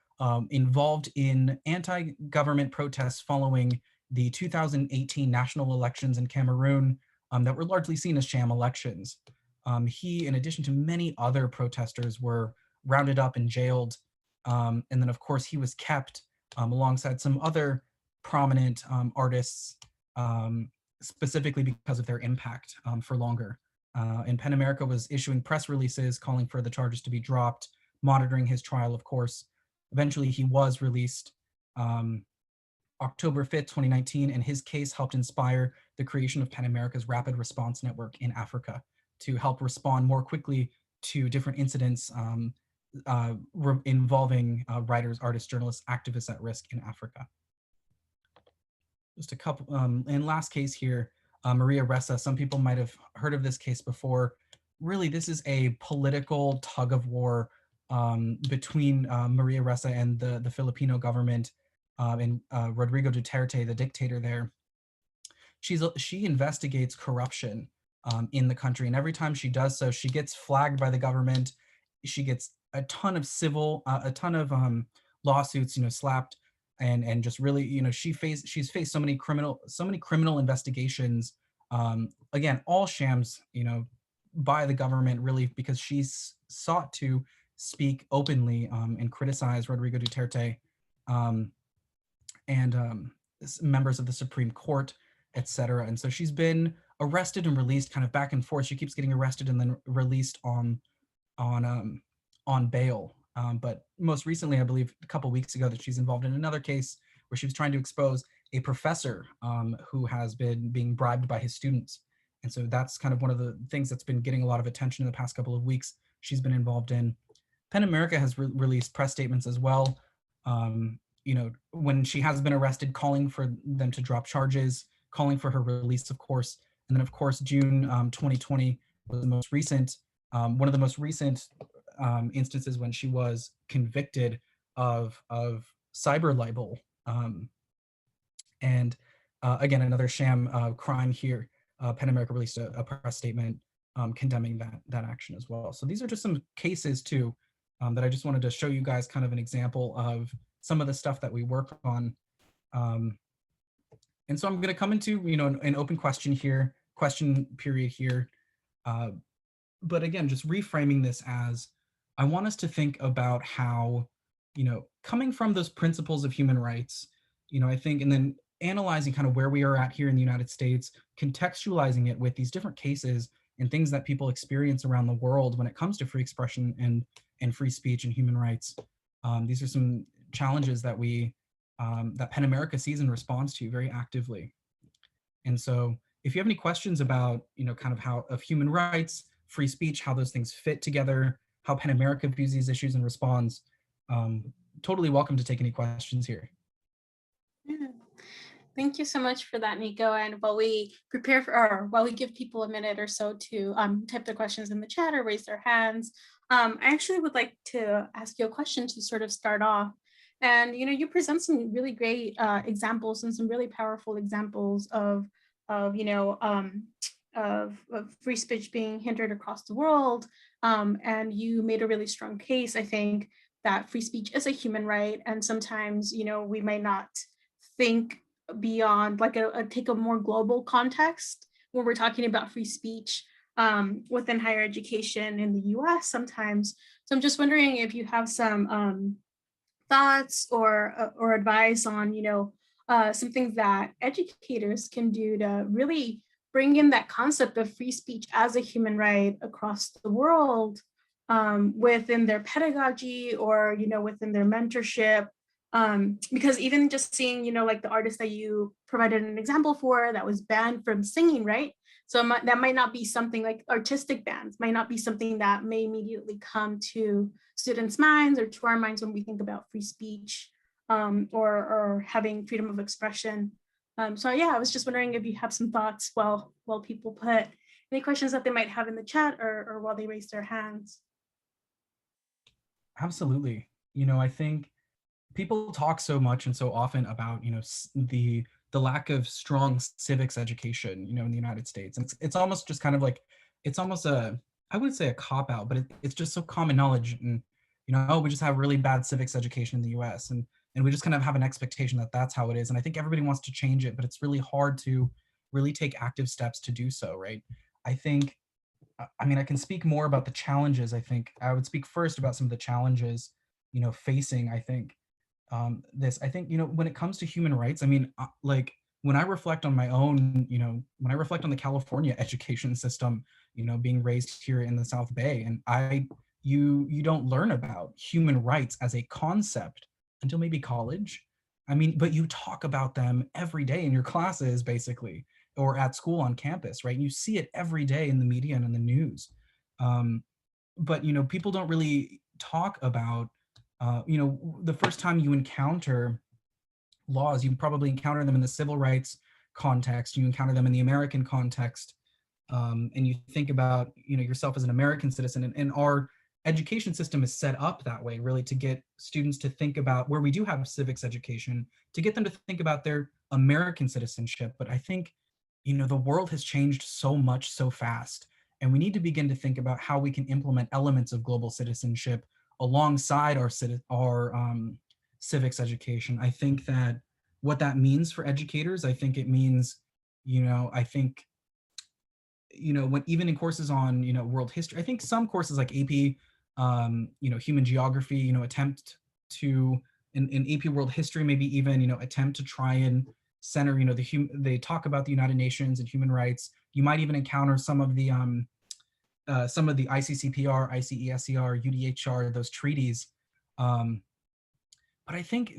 involved in anti-government protests following the 2018 national elections in Cameroon that were largely seen as sham elections. He, in addition to many other protesters, were rounded up and jailed. And then, of course, he was kept alongside some other prominent artists, specifically because of their impact for longer. And PEN America was issuing press releases calling for the charges to be dropped, monitoring his trial, of course. Eventually, he was released October 5th, 2019, and his case helped inspire the creation of PEN America's Rapid Response Network in Africa to help respond more quickly to different incidents involving writers, artists, journalists, activists at risk in Africa. Just a couple, and last case here, Maria Ressa. Some people might have heard of this case before. Really, this is a political tug of war between Maria Ressa and the Filipino government and Rodrigo Duterte, the dictator there. She investigates corruption in the country, and every time she does so, she gets flagged by the government. She gets a ton of lawsuits, slapped, and just really, she's faced so many criminal investigations. Again, all shams, by the government, really, because she's sought to speak openly and criticize Rodrigo Duterte and members of the Supreme Court, etc. And so she's been arrested and released kind of back and forth. She keeps getting arrested and then released on bail. But most recently, I believe a couple weeks ago, that she's involved in another case where she was trying to expose a professor who has been being bribed by his students. And so that's kind of one of the things that's been getting a lot of attention in the past couple of weeks she's been involved in. PEN America has released press statements as well, when she has been arrested, calling for them to drop charges, calling for her release, of course. And then, of course, June 2020 was the most recent, one of the most recent instances when she was convicted of cyber libel. And again, another sham crime here. PEN America released a press statement condemning that action as well. So these are just some cases too that I just wanted to show you guys kind of an example of some of the stuff that we work on. And so I'm going to come into an open question period here. But again, just reframing this as, I want us to think about how, coming from those principles of human rights, I think, and then analyzing kind of where we are at here in the United States, contextualizing it with these different cases and things that people experience around the world when it comes to free expression and free speech and human rights. These are some challenges that that PEN America sees and responds to very actively. And so if you have any questions about, kind of human rights, free speech, how those things fit together, how PEN America views these issues and responds, totally welcome to take any questions here. Yeah. Thank you so much for that, Nico. And while we while we give people a minute or so to type their questions in the chat or raise their hands, I actually would like to ask you a question to sort of start off. And you present some really great examples and some really powerful examples of free speech being hindered across the world. And you made a really strong case, I think, that free speech is a human right. And sometimes, we might not think beyond, like take a more global context when we're talking about free speech within higher education in the US sometimes. So I'm just wondering if you have some thoughts or advice on, some things that educators can do to really bring in that concept of free speech as a human right across the world within their pedagogy or, within their mentorship. Because even just seeing, like the artist that you provided an example for that was banned from singing, right? So that might not be something, like artistic bans might not be something that may immediately come to students' minds or to our minds when we think about free speech or having freedom of expression. So yeah, I was just wondering if you have some thoughts while people put any questions that they might have in the chat or while they raise their hands. Absolutely. I think people talk so much and so often about, the lack of strong civics education, in the United States. And it's almost just kind of like, it's almost I wouldn't say a cop out, but it's just so common knowledge. And, we just have really bad civics education in the US. And we just kind of have an expectation that that's how it is. And I think everybody wants to change it, but it's really hard to really take active steps to do so, right? I think, I can speak more about the challenges. I think I would speak first about some of the challenges, facing, I think, when it comes to human rights, like when I reflect on my own, when I reflect on the California education system, being raised here in the South Bay, and you don't learn about human rights as a concept until maybe college. But you talk about them every day in your classes, basically, or at school on campus, right? And you see it every day in the media and in the news. But people don't really talk about, the first time you encounter laws, you probably encounter them in the civil rights context, you encounter them in the American context, and you think about, yourself as an American citizen, and our education system is set up that way, really, to get students to think about, where we do have civics education, to get them to think about their American citizenship. But I think, the world has changed so much so fast, and we need to begin to think about how we can implement elements of global citizenship alongside our civics education. I think that what that means for educators, I think it means, I think, when even in courses on, world history, I think some courses like AP, human geography, attempt to, in AP world history, maybe even, attempt to try and center, they talk about the United Nations and human rights. You might even encounter some of the ICCPR, ICESCR, UDHR, those treaties. But I think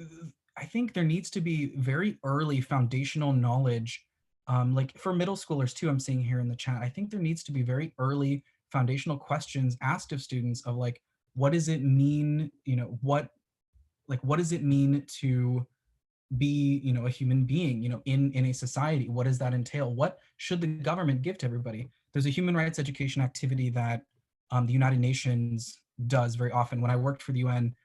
there needs to be very early foundational knowledge, like for middle schoolers too, I'm seeing here in the chat. I think there needs to be very early foundational questions asked of students of like, what does it mean, what does it mean to be, a human being, in a society? What does that entail? What should the government give to everybody? There's a human rights education activity that the United Nations does very often. When I worked for the UN,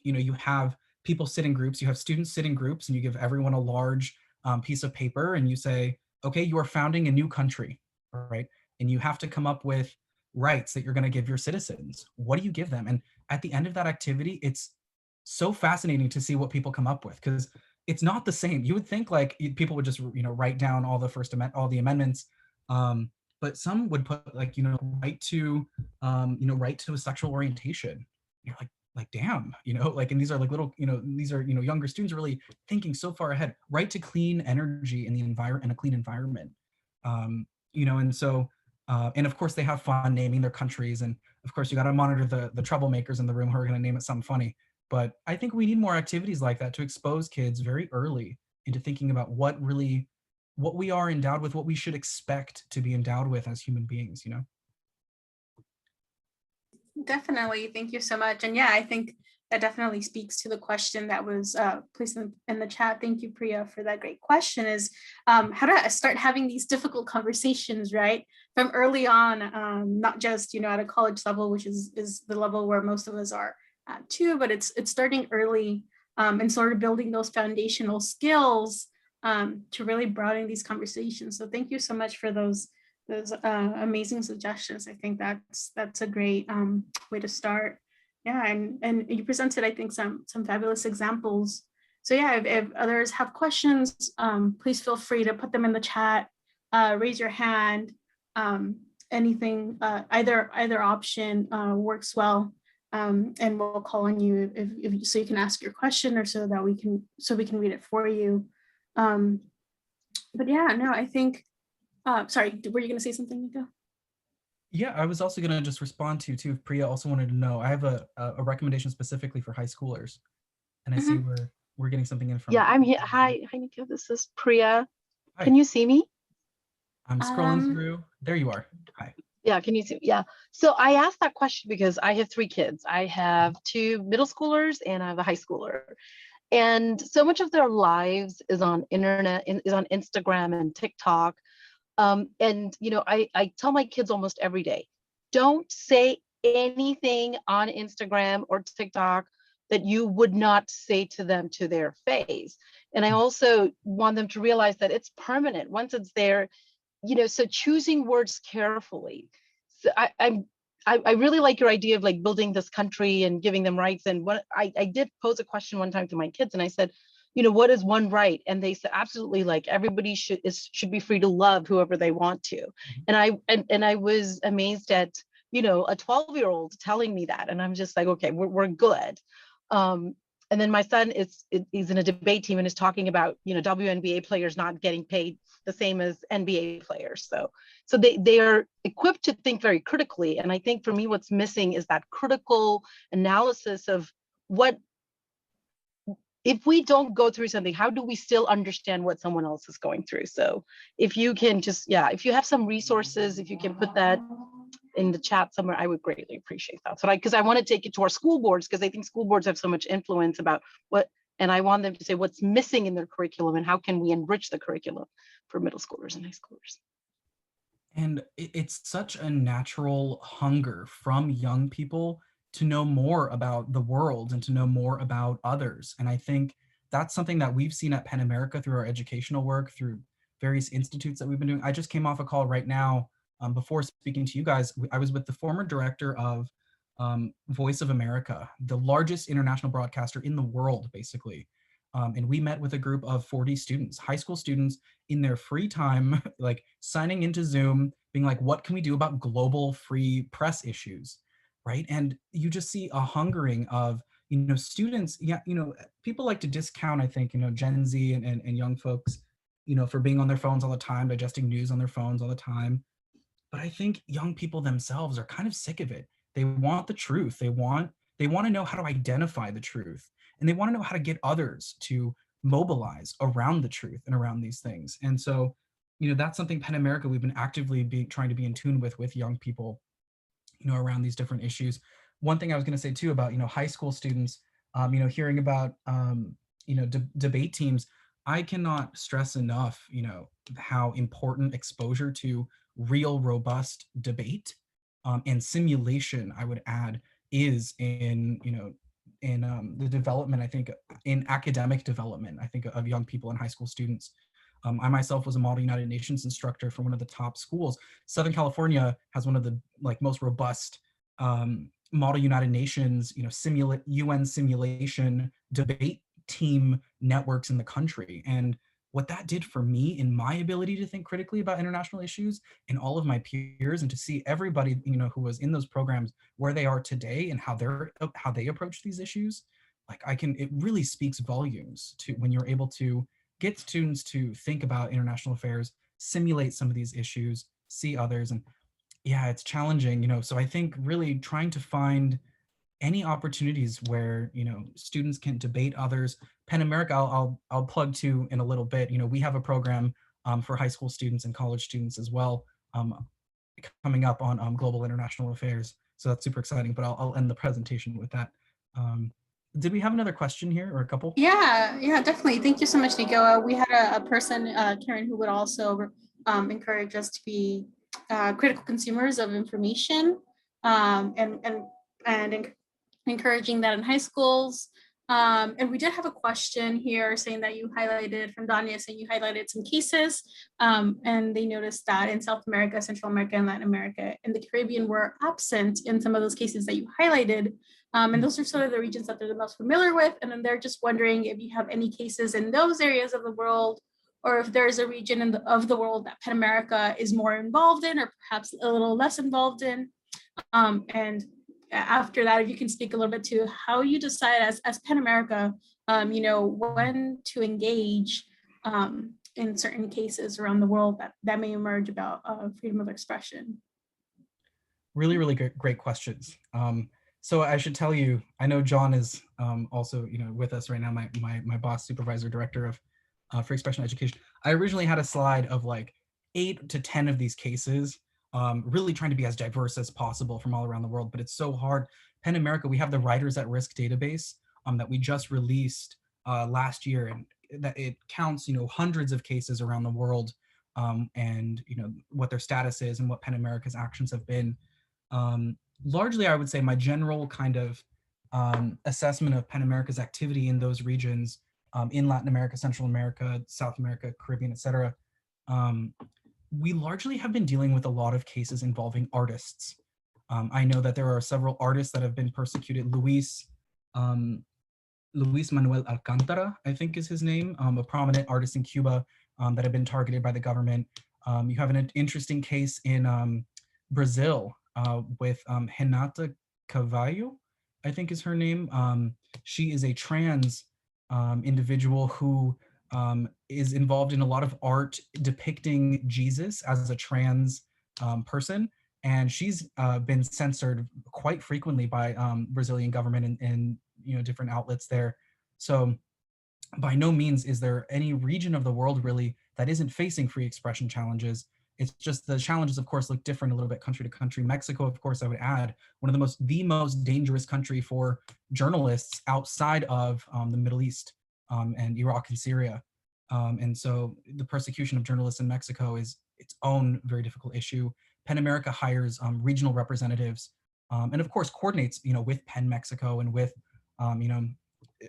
you have people sit in groups, you have students sit in groups, and you give everyone a large piece of paper, and you say, okay, you are founding a new country, right? And you have to come up with rights that you're going to give your citizens. What do you give them? And at the end of that activity, it's so fascinating to see what people come up with, because it's not the same. You would think like people would just, write down all the amendments, but some would put like, right to a sexual orientation. You're like, damn, and these are like little, these are, younger students are really thinking so far ahead. Right to clean energy in the environment, and a clean environment, and so, and of course they have fun naming their countries, and of course you got to monitor the troublemakers in the room who are going to name it something funny. But I think we need more activities like that to expose kids very early into thinking about what we are endowed with, what we should expect to be endowed with as human beings, Definitely. Thank you so much. And yeah, I think that definitely speaks to the question that was placed in the chat. Thank you, Priya, for that great question, is how to start having these difficult conversations, right? From early on, not just, at a college level, which is the level where most of us are at too, but it's starting early and sort of building those foundational skills to really broaden these conversations. So thank you so much for those amazing suggestions. I think that's a great way to start. Yeah, and you presented, I think, some fabulous examples. So yeah, if others have questions, please feel free to put them in the chat, raise your hand. Anything, either option works well, and we'll call on you if so you can ask your question, or so we can read it for you. But yeah, no, I think. Sorry, were you going to say something, Nico? Yeah, I was also going to just respond to too. If Priya also wanted to know, I have a recommendation specifically for high schoolers, and I see we're getting something in from. Yeah, I'm here. Hi, Nico. This is Priya. Hi. Can you see me? I'm scrolling through. There you are. Hi. Yeah, can you see? Yeah. So I asked that question because I have 3 kids. I have 2 middle schoolers and I have a high schooler. And so much of their lives is on internet, is on Instagram and TikTok. And, I tell my kids almost every day, don't say anything on Instagram or TikTok that you would not say to them to their face. And I also want them to realize that it's permanent once it's there, so choosing words carefully. So I really like your idea of like building this country and giving them rights. And what I did pose a question one time to my kids, and I said, what is one right? And they said, absolutely, like everybody should be free to love whoever they want to. And I was amazed at, a 12-year-old telling me that. And I'm just like, okay, we're good. And then my son he's in a debate team and is talking about, WNBA players not getting paid the same as NBA players. So they are equipped to think very critically. And I think for me, what's missing is that critical analysis of if we don't go through something, how do we still understand what someone else is going through? So if you can if you have some resources, if you can put that in the chat somewhere, I would greatly appreciate that. So because I want to take it to our school boards, because I think school boards have so much influence about what, and I want them to say what's missing in their curriculum and how can we enrich the curriculum for middle schoolers and high schoolers. And it's such a natural hunger from young people to know more about the world and to know more about others. And I think that's something that we've seen at Penn America through our educational work, through various institutes that we've been doing. I just came off a call right now before speaking to you guys. I was with the former director of Voice of America, the largest international broadcaster in the world, basically. And we met with a group of 40 students, high school students, in their free time, like signing into Zoom, being like, what can we do about global free press issues, right? And you just see a hungering of, students, people like to discount, I think, Gen Z and young folks, for being on their phones all the time, digesting news on their phones all the time. But I think young people themselves are kind of sick of it. They want the truth. They want to know how to identify the truth. And they want to know how to get others to mobilize around the truth and around these things. And so, that's something Penn America, we've been actively trying to be in tune with young people, around these different issues. One thing I was going to say too about, high school students, hearing about, debate teams, I cannot stress enough, how important exposure to real robust debate and simulation, I would add, is in, the development, I think, in academic development, I think, of young people and high school students. I myself was a Model United Nations instructor for one of the top schools. Southern California has one of the most robust Model United Nations, UN simulation debate team networks in the country. And what that did for me in my ability to think critically about international issues and all of my peers, and to see everybody, who was in those programs, where they are today and how they approach these issues, it really speaks volumes to when you're able to get students to think about international affairs, simulate some of these issues, see others. And yeah, it's challenging, so I think really trying to find any opportunities where, students can debate others. Penn America, I'll plug to in a little bit, we have a program for high school students and college students as well, coming up on global international affairs. So that's super exciting, but I'll end the presentation with that. Did we have another question here or a couple? Yeah, definitely. Thank you so much, Nico. We had a person, Karen, who would also encourage us to be critical consumers of information, and encouraging that in high schools. And we did have a question here saying that you highlighted from Danya, saying you highlighted some cases, and they noticed that in South America, Central America, and Latin America, and the Caribbean were absent in some of those cases that you highlighted. And those are sort of the regions that they're the most familiar with. And then they're just wondering if you have any cases in those areas of the world, or if there's a region of the world that Penn America is more involved in, or perhaps a little less involved in. And after that, if you can speak a little bit to how you decide as Penn America, when to engage in certain cases around the world that may emerge about freedom of expression. Really, really great questions. So I should tell you, I know John is also, with us right now, my boss, supervisor, director of free expression education. I originally had a slide of 8 to 10 of these cases, really trying to be as diverse as possible from all around the world, but it's so hard. Penn America, we have the Writers at Risk database that we just released last year, and that it counts, hundreds of cases around the world, and what their status is and what Penn America's actions have been. Largely, I would say my general kind of assessment of Penn America's activity in those regions, in Latin America, Central America, South America, Caribbean, etc. We largely have been dealing with a lot of cases involving artists. I know that there are several artists that have been persecuted. Luis Manuel Alcantara, I think is his name, a prominent artist in Cuba that have been targeted by the government. You have an interesting case in Brazil with Renata Cavallo, I think is her name. She is a trans individual who is involved in a lot of art depicting Jesus as a trans person. And she's been censored quite frequently by Brazilian government and different outlets there. So by no means is there any region of the world really that isn't facing free expression challenges. It's just the challenges, of course, look different a little bit country to country. Mexico, of course, I would add, one of the most dangerous country for journalists outside of the Middle East and Iraq and Syria. And so the persecution of journalists in Mexico is its own very difficult issue. PEN America hires regional representatives, and of course coordinates, with PEN Mexico and with,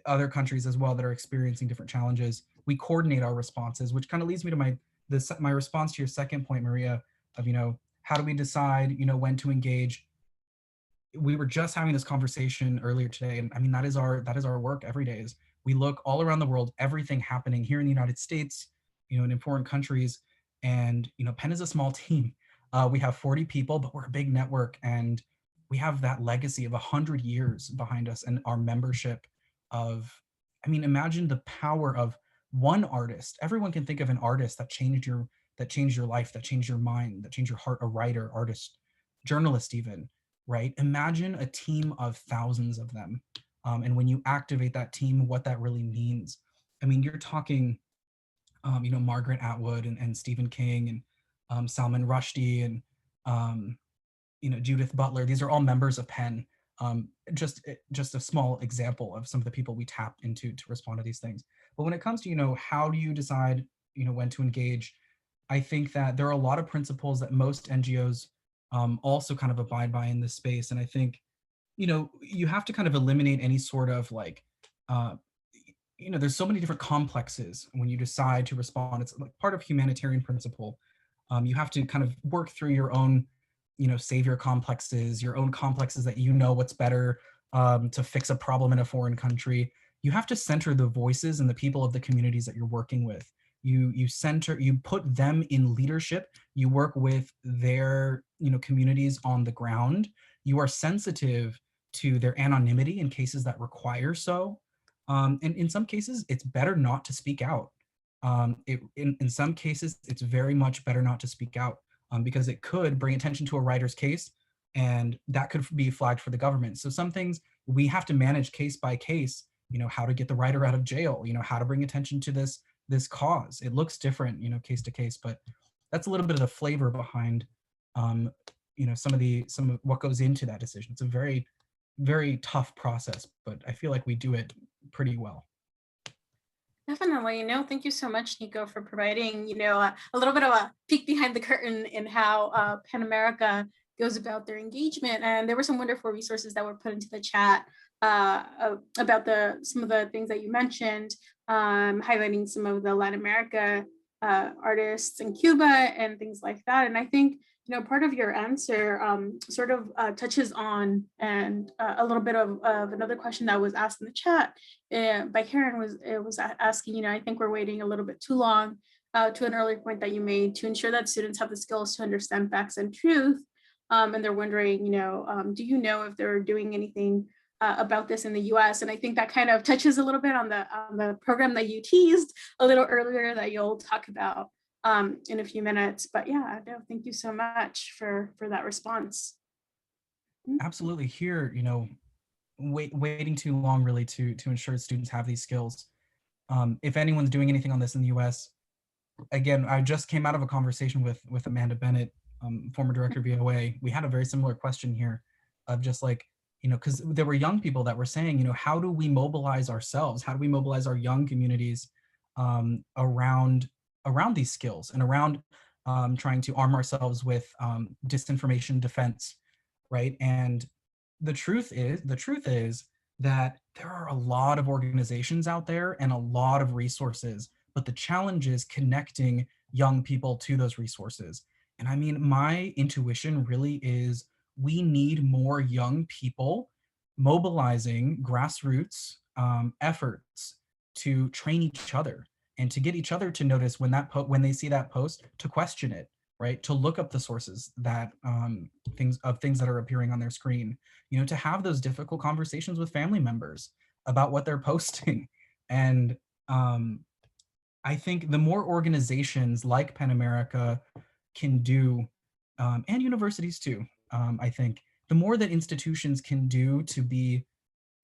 other countries as well that are experiencing different challenges. We coordinate our responses, which kind of leads me to my response to your second point, Maria, of, how do we decide, when to engage? We were just having this conversation earlier today, and I mean, that is our work every day. Is we look all around the world, everything happening here in the United States, and in foreign countries, and PEN is a small team. We have 40 people, but we're a big network, and we have that legacy of 100 years behind us, and our membership of, I mean, imagine the power of one artist. Everyone can think of an artist that changed your life, that changed your mind, that changed your heart, a writer, artist, journalist even, right? Imagine a team of thousands of them. And when you activate that team, what that really means. I mean, you're talking, Margaret Atwood and Stephen King and Salman Rushdie and, Judith Butler. These are all members of PEN. Just a small example of some of the people we tap into to respond to these things. But when it comes to, how do you decide, when to engage? I think that there are a lot of principles that most NGOs also kind of abide by in this space. And I think, you have to kind of eliminate any sort of like, there's so many different complexes when you decide to respond. It's like part of humanitarian principle. You have to kind of work through your own, savior complexes, your own complexes that what's better to fix a problem in a foreign country. You have to center the voices and the people of the communities that you're working with. You put them in leadership. You work with their, communities on the ground. You are sensitive to their anonymity in cases that require so. And in some cases, it's better not to speak out. In some cases, it's very much better not to speak out because it could bring attention to a writer's case, and that could be flagged for the government. So some things we have to manage case by case, how to get the writer out of jail, how to bring attention to this cause. It looks different, case to case, but that's a little bit of the flavor behind, some of what goes into that decision. It's a very, very tough process, but I feel like we do it pretty well. Definitely. Thank you so much, Nico, for providing, a little bit of a peek behind the curtain in how PEN America goes about their engagement. And there were some wonderful resources that were put into the chat about some of the things that you mentioned, highlighting some of the Latin America artists in Cuba and things like that. And I think, part of your answer sort of touches on and a little bit of another question that was asked in the chat by Karen was asking, I think we're waiting a little bit too long to an earlier point that you made to ensure that students have the skills to understand facts and truth. And they're wondering, do you know if they're doing anything about this in the US? And I think that kind of touches a little bit on the program that you teased a little earlier that you'll talk about in a few minutes. But yeah, no, thank you so much for that response. Absolutely. Here, waiting too long really to ensure students have these skills. If anyone's doing anything on this in the US, again, I just came out of a conversation with Amanda Bennett, former director of VOA. We had a very similar question here of just like, because there were young people that were saying, how do we mobilize ourselves? How do we mobilize our young communities around these skills and around trying to arm ourselves with disinformation defense, right? And the truth is that there are a lot of organizations out there and a lot of resources, but the challenge is connecting young people to those resources. And I mean, my intuition really is we need more young people mobilizing grassroots efforts to train each other and to get each other to notice when they see that post, to question it, right? To look up the sources that things that are appearing on their screen, to have those difficult conversations with family members about what they're posting. And I think the more organizations like PEN America can do, and universities too, I think the more that institutions can do to be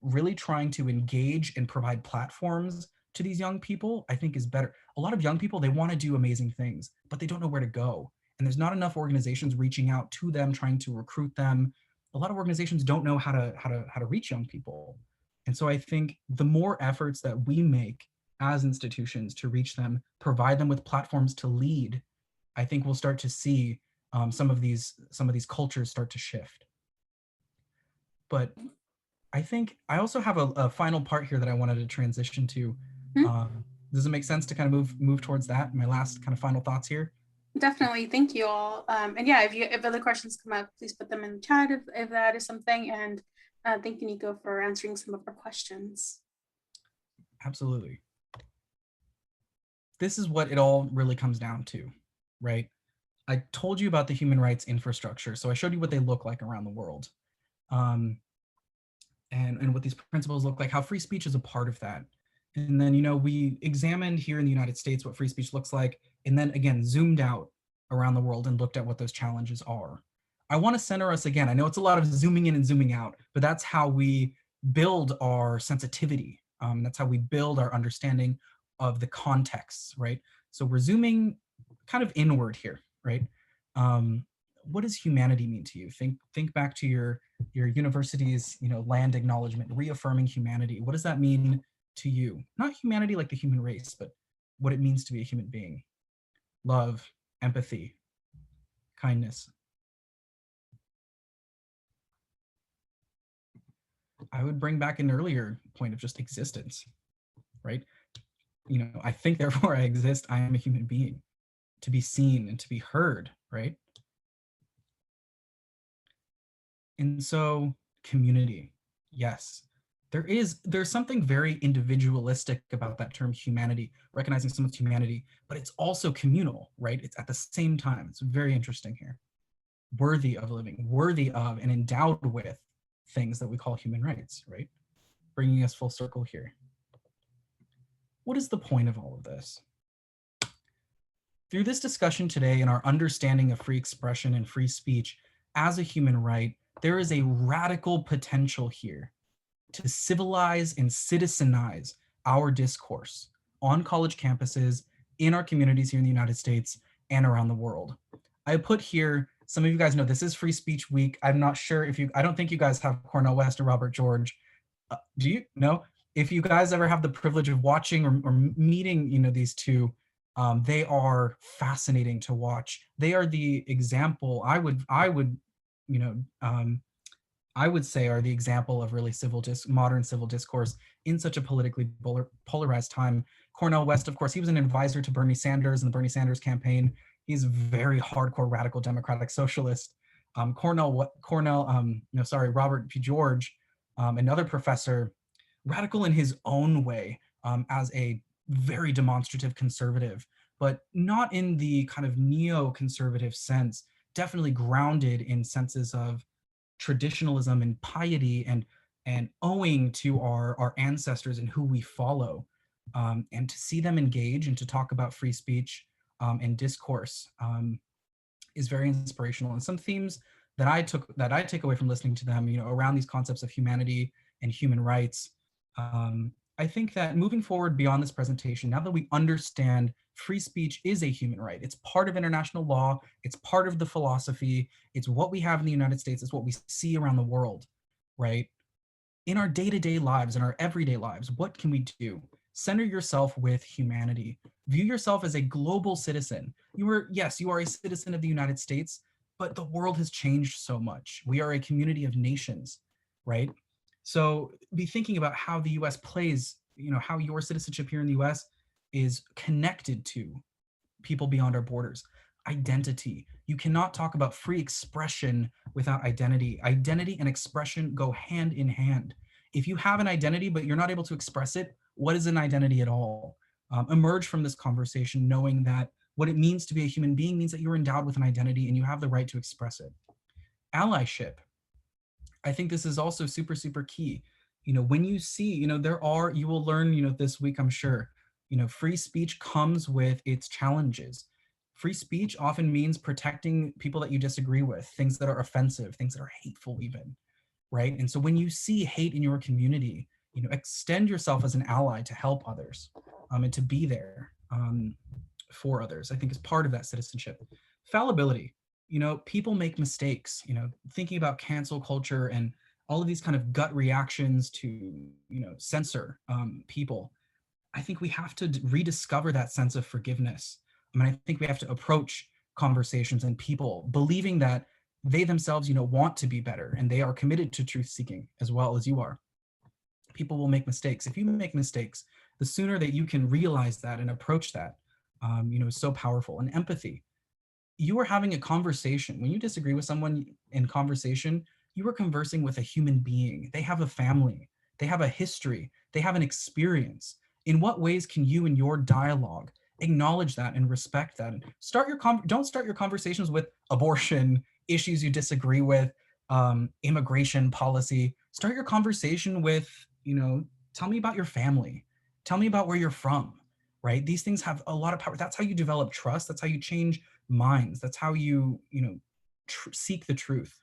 really trying to engage and provide platforms to these young people, I think is better. A lot of young people, they want to do amazing things, but they don't know where to go. and there's not enough organizations reaching out to them, trying to recruit them. A lot of organizations don't know how to reach young people. And so I think the more efforts that we make as institutions to reach them, provide them with platforms to lead, I think we'll start to see some of these cultures start to shift. But I think I also have a final part here that I wanted to transition to. Does it make sense to kind of move towards that? My last kind of final thoughts here. Definitely, thank you all. And yeah, if other questions come up, please put them in the chat if that is something. And thank you, Nico, for answering some of our questions. Absolutely. This is what it all really comes down to, right? I told you about the human rights infrastructure, so I showed you what they look like around the world, and what these principles look like, how free speech is a part of that. And then, we examined here in the United States what free speech looks like, and then again, zoomed out around the world and looked at what those challenges are. I want to center us again. I know it's a lot of zooming in and zooming out, but that's how we build our sensitivity. That's how we build our understanding of the context, right? So we're zooming kind of inward here, right? What does humanity mean to you? Think back to your university's, land acknowledgement, reaffirming humanity. What does that mean to you? Not humanity like the human race, but what it means to be a human being. Love, empathy, kindness. I would bring back an earlier point of just existence, right? I think, therefore I exist. I am a human being, to be seen and to be heard, right? And so community, yes. There's something very individualistic about that term humanity, recognizing someone's humanity, but it's also communal, right? It's at the same time. It's very interesting here. Worthy of living, worthy of and endowed with things that we call human rights, right? Bringing us full circle here. What is the point of all of this? Through this discussion today and our understanding of free expression and free speech as a human right, there is a radical potential here to civilize and citizenize our discourse on college campuses, in our communities here in the United States, and around the world. I put here, some of you guys know this is Free Speech Week. I'm not sure I don't think you guys have Cornel West or Robert George. Do you? No? If you guys ever have the privilege of watching or meeting, these two, they are fascinating to watch. They are the example, I would say are the example of really modern civil discourse in such a politically polarized time. Cornel West, of course, he was an advisor to Bernie Sanders in the Bernie Sanders campaign. He's a very hardcore radical democratic socialist. Robert P. George, another professor, radical in his own way, as a very demonstrative conservative, but not in the kind of neoconservative sense, definitely grounded in senses of traditionalism and piety and owing to our ancestors and who we follow, and to see them engage and to talk about free speech and discourse is very inspirational. And some themes that I take away from listening to them, around these concepts of humanity and human rights. I think that moving forward beyond this presentation, now that we understand free speech is a human right, it's part of international law, it's part of the philosophy, it's what we have in the United States, it's what we see around the world, right? In our day-to-day lives, in our everyday lives, what can we do? Center yourself with humanity. View yourself as a global citizen. You are a citizen of the United States, but the world has changed so much. We are a community of nations, right? So be thinking about how the US plays, how your citizenship here in the US is connected to people beyond our borders. Identity. You cannot talk about free expression without identity. Identity and expression go hand in hand. If you have an identity, but you're not able to express it, what is an identity at all? Emerge from this conversation knowing that what it means to be a human being means that you're endowed with an identity and you have the right to express it. Allyship. I think this is also super, super key. When you see, you will learn, this week, I'm sure, free speech comes with its challenges. Free speech often means protecting people that you disagree with, things that are offensive, things that are hateful even, right? And so when you see hate in your community, extend yourself as an ally to help others, and to be there for others, I think is part of that citizenship. fallibility. You know, people make mistakes. You know, thinking about cancel culture and all of these kind of gut reactions to, you know, censor people. I think we have to rediscover that sense of forgiveness. I mean, I think we have to approach conversations and people believing that they themselves, you know, want to be better and they are committed to truth seeking as well as you are. People will make mistakes. If you make mistakes, the sooner that you can realize that and approach that, you know, is so powerful. And empathy. You are having a conversation. When you disagree with someone in conversation, you are conversing with a human being. They have a family. They have a history. They have an experience. In what ways can you in your dialogue acknowledge that and respect that? And don't start your conversations with abortion, issues you disagree with, immigration policy. Start your conversation with, you know, tell me about your family. Tell me about where you're from, right? These things have a lot of power. That's how you develop trust. That's how you change minds. That's how you know, seek the truth.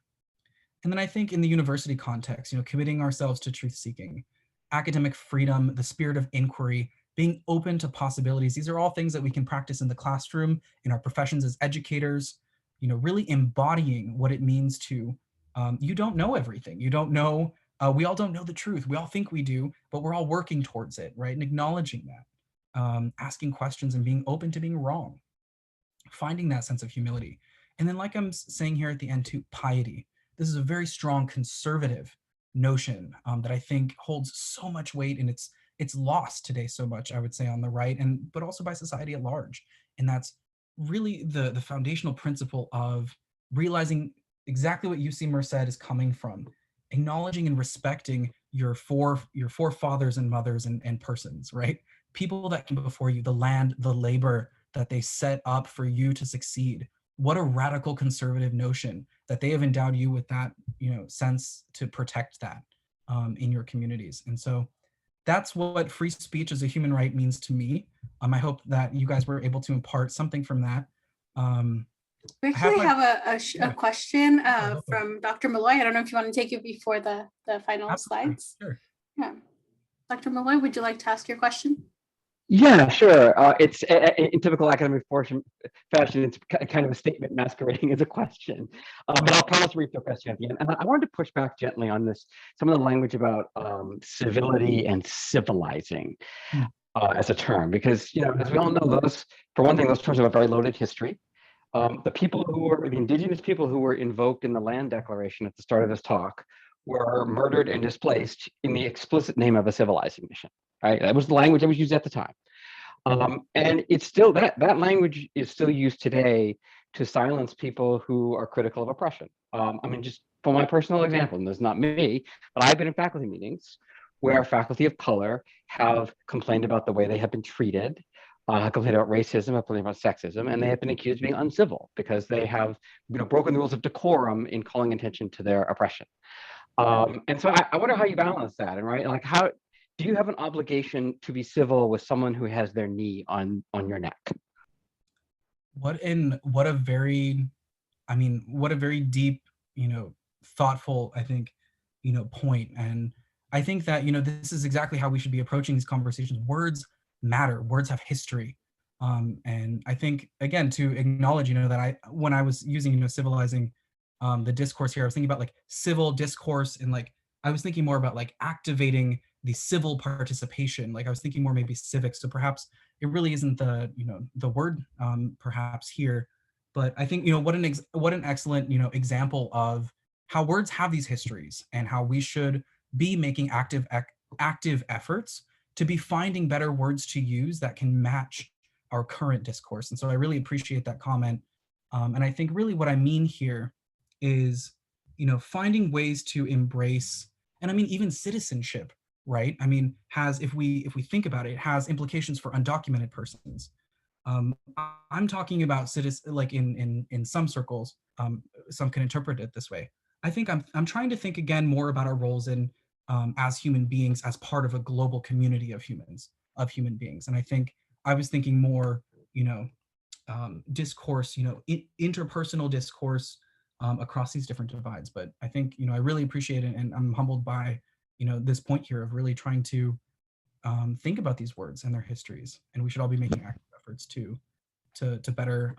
And then I think in the university context, you know, committing ourselves to truth seeking, academic freedom, the spirit of inquiry, being open to possibilities. These are all things that we can practice in the classroom, in our professions as educators, you know, really embodying what it means to, you don't know everything. You don't know, we all don't know the truth. We all think we do, but we're all working towards it, right? And acknowledging that, asking questions and being open to being wrong, finding that sense of humility. And then like I'm saying here at the end too, piety. This is a very strong conservative notion that I think holds so much weight, and it's lost today so much, I would say, on the right, and but also by society at large. And that's really the foundational principle of realizing exactly what UC Merced is coming from, acknowledging and respecting your forefathers and mothers and persons, right? People that came before you, the land, the labor that they set up for you to succeed. What a radical conservative notion that they have endowed you with that, you know, sense to protect that in your communities. And so that's what free speech as a human right means to me. I hope that you guys were able to impart something from that. We actually have yeah. a question go for it. from Dr. Malloy. I don't know if you want to take it before the final Absolutely. slides. Sure. Yeah. Dr. Malloy, would you like to ask your question? Yeah, sure. It's in typical academic fashion. It's kind of a statement masquerading as a question. But I'll promise to read the question at the end. And I wanted to push back gently on this, some of the language about civility and civilizing as a term, because, you know, as we all know, those, for one thing, those terms have a very loaded history. The indigenous people who were invoked in the Land Declaration at the start of this talk were murdered and displaced in the explicit name of a civilizing mission. Right? That was the language that was used at the time. And it's still, that language is still used today to silence people who are critical of oppression. I mean, just for my personal example, and this is not me, but I've been in faculty meetings where faculty of color have complained about the way they have been treated, complained about racism, complained about sexism, and they have been accused of being uncivil because they have, you know, broken the rules of decorum in calling attention to their oppression. And so I wonder how you balance that, and right, like, how do you have an obligation to be civil with someone who has their knee on your neck? What a very deep, you know, thoughtful, I think, you know, point. And I think that, you know, this is exactly how we should be approaching these conversations. Words matter. Words have history. And I think, again, to acknowledge, you know, that when I was using, you know, civilizing the discourse here, I was thinking about like civil discourse, and like I was thinking more about like activating the civil participation. Like I was thinking more maybe civics. So perhaps it really isn't the, you know, the word perhaps here, but I think, you know, what an excellent, you know, example of how words have these histories and how we should be making active efforts to be finding better words to use that can match our current discourse. And so I really appreciate that comment. And I think really what I mean here is, you know, finding ways to embrace, and I mean, even citizenship, right? I mean, if we think about it, it has implications for undocumented persons. I'm talking about citizens, like in some circles, some can interpret it this way. I think I'm trying to think again more about our roles in as human beings, as part of a global community of human beings. And I think I was thinking more, you know, discourse, you know, interpersonal discourse across these different divides. But I think, you know, I really appreciate it, and I'm humbled by, you know, this point here of really trying to think about these words and their histories, and we should all be making active efforts to better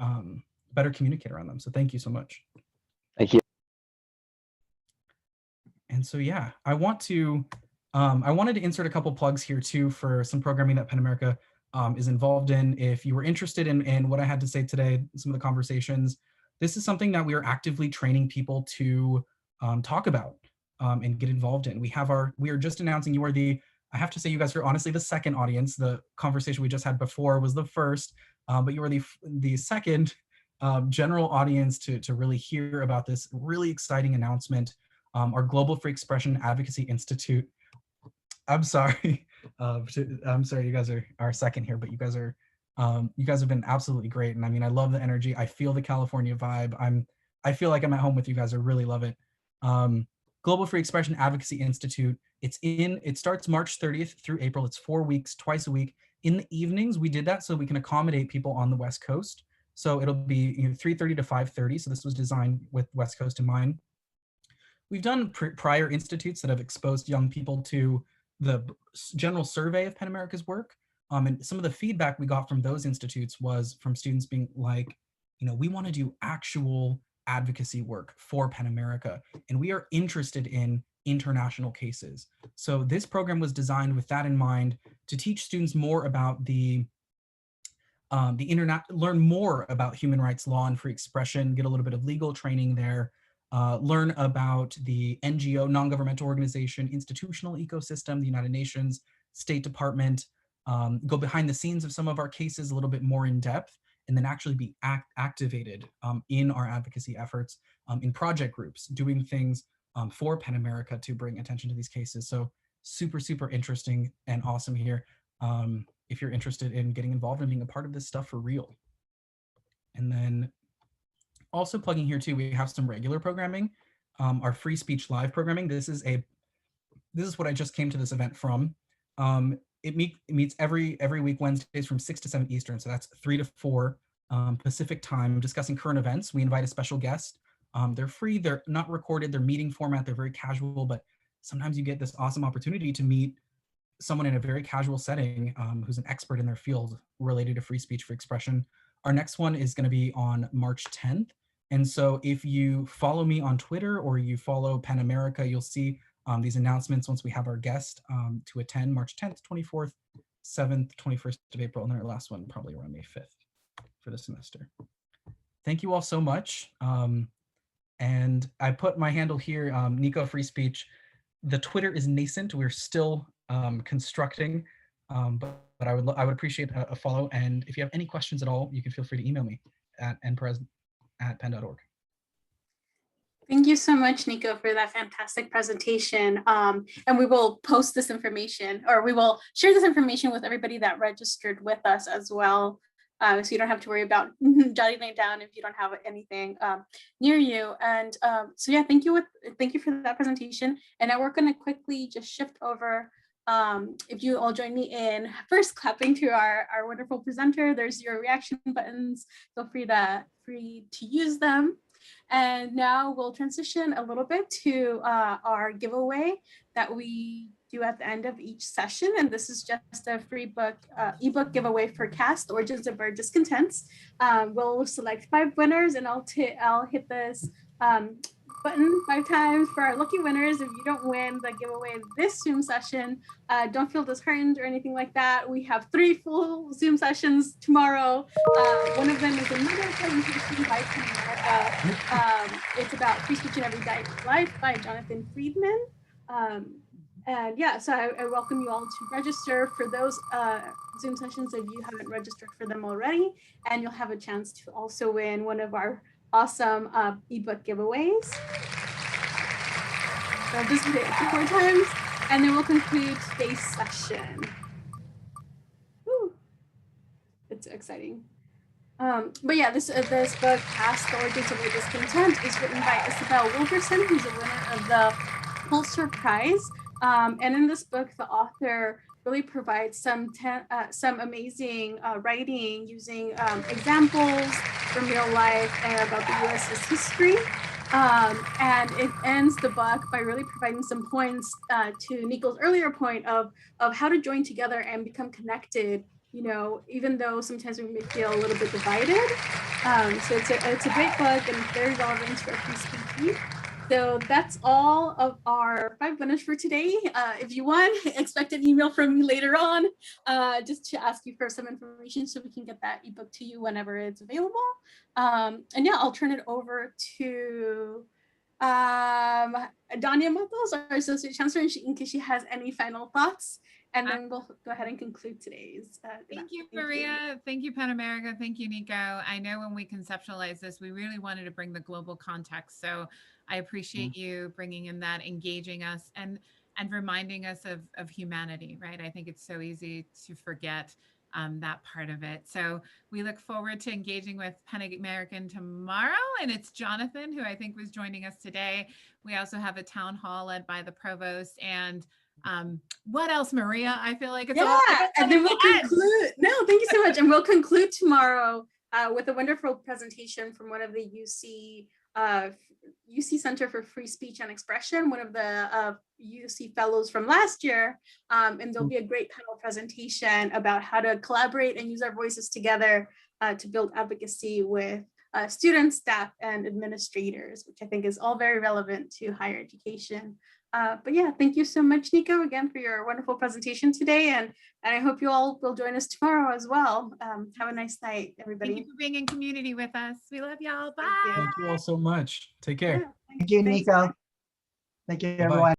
better communicate around them. So thank you so much. Thank you. And so, yeah, I wanted to insert a couple plugs here too for some programming that PEN America is involved in. If you were interested in what I had to say today, some of the conversations, this is something that we are actively training people to talk about and get involved in. We are just announcing, you are I have to say, you guys are honestly the second audience. The conversation we just had before was the first, but you are the second general audience to really hear about this really exciting announcement. Our Global Free Expression Advocacy Institute. I'm sorry. I'm sorry, you guys are second here, but you guys have been absolutely great. And I mean, I love the energy. I feel the California vibe. I feel like I'm at home with you guys. I really love it. Global Free Expression Advocacy Institute. It starts March 30th through April. It's 4 weeks, twice a week. In the evenings, we did that so we can accommodate people on the West Coast. So it'll be 3:30 to 5:30. So this was designed with West Coast in mind. We've done prior institutes that have exposed young people to the general survey of PEN America's work. And some of the feedback we got from those institutes was from students being like, we want to do actual advocacy work for PEN America, and we are interested in international cases. So this program was designed with that in mind, to teach students more about the internet, learn more about human rights law and free expression, get a little bit of legal training there, learn about the NGO, non-governmental organization, institutional ecosystem, the United Nations, State Department, go behind the scenes of some of our cases a little bit more in depth, and then actually be activated in our advocacy efforts in project groups, doing things for PEN America to bring attention to these cases. So super, super interesting and awesome here. If you're interested in getting involved and being a part of this stuff for real. And then also plugging here too, we have some regular programming, our free speech live programming. This is what I just came to this event from. It meets every week, Wednesdays from 6 to 7 Eastern. So that's 3 to 4 Pacific time, discussing current events. We invite a special guest. They're free, they're not recorded, they're meeting format, they're very casual, but sometimes you get this awesome opportunity to meet someone in a very casual setting who's an expert in their field related to free speech, free expression. Our next one is going to be on March 10th. And so if you follow me on Twitter or you follow PEN America, you'll see these announcements once we have our guest to attend March 10th, 24th, 7th, 21st of April, and our last one probably around May 5th for the semester. Thank you all so much. And I put my handle here, Nico Free Speech. The Twitter is nascent. We're still constructing, but I would appreciate a follow. And if you have any questions at all, you can feel free to email me at nperez@pen.org. Thank you so much, Nico, for that fantastic presentation. And we will post this information, or we will share this information with everybody that registered with us as well. So you don't have to worry about jotting it down if you don't have anything near you. And so yeah, thank you for that presentation. And now we're going to quickly just shift over. If you all join me in first clapping to our wonderful presenter. There's your reaction buttons. Feel free to use them. And now we'll transition a little bit to our giveaway that we do at the end of each session. And this is just a free ebook giveaway for CAST, Origins of Our Discontents. We'll select 5 winners, and I'll hit this button 5 times for our lucky winners. If you don't win the giveaway this Zoom session, don't feel disheartened or anything like that. We have 3 full Zoom sessions tomorrow. One of them is another presentation by PEN America. It's about free speech in everyday life by Jonathan Friedman. And yeah, so I welcome you all to register for those Zoom sessions if you haven't registered for them already, and you'll have a chance to also win one of our awesome ebook giveaways. So I'll just hit it 2 more times, and then we'll conclude today's session. Woo. It's exciting. But yeah, this book, Past the Origins of Our Discontent, is written by Isabel Wilkerson, who's a winner of the Pulitzer Prize. And in this book, the author really provides some amazing writing using examples from real life and about the US's history. And it ends the book by really providing some points to Nico's earlier point of how to join together and become connected, you know, even though sometimes we may feel a little bit divided. So it's a great book and very relevant for free speech week. So that's all of our 5 winners for today. If you won, expect an email from me later on, just to ask you for some information so we can get that ebook to you whenever it's available. And yeah, I'll turn it over to Danya Matos, our Associate Chancellor, in case she has any final thoughts. And then we'll go ahead and conclude today's. Thank you, Maria. Thank you, Pan America. Thank you, Nico. I know when we conceptualized this, we really wanted to bring the global context. So I appreciate you bringing in that, engaging us, and reminding us of humanity, right? I think it's so easy to forget that part of it. So we look forward to engaging with Pan American tomorrow. And it's Jonathan, who I think was joining us today. We also have a town hall led by the provost. And what else, Maria? I feel like it's all and then we'll conclude. No, thank you so much. And we'll conclude tomorrow with a wonderful presentation from one of the UC Center for Free Speech and Expression, one of the UC fellows from last year. And there'll be a great panel presentation about how to collaborate and use our voices together to build advocacy with students, staff, and administrators, which I think is all very relevant to higher education. But yeah, thank you so much, Nico, again, for your wonderful presentation today. And I hope you all will join us tomorrow as well. Have a nice night, everybody. Thank you for being in community with us. We love y'all. Bye. Thank you all so much. Take care. Thank you, Nico. Thank you, everyone.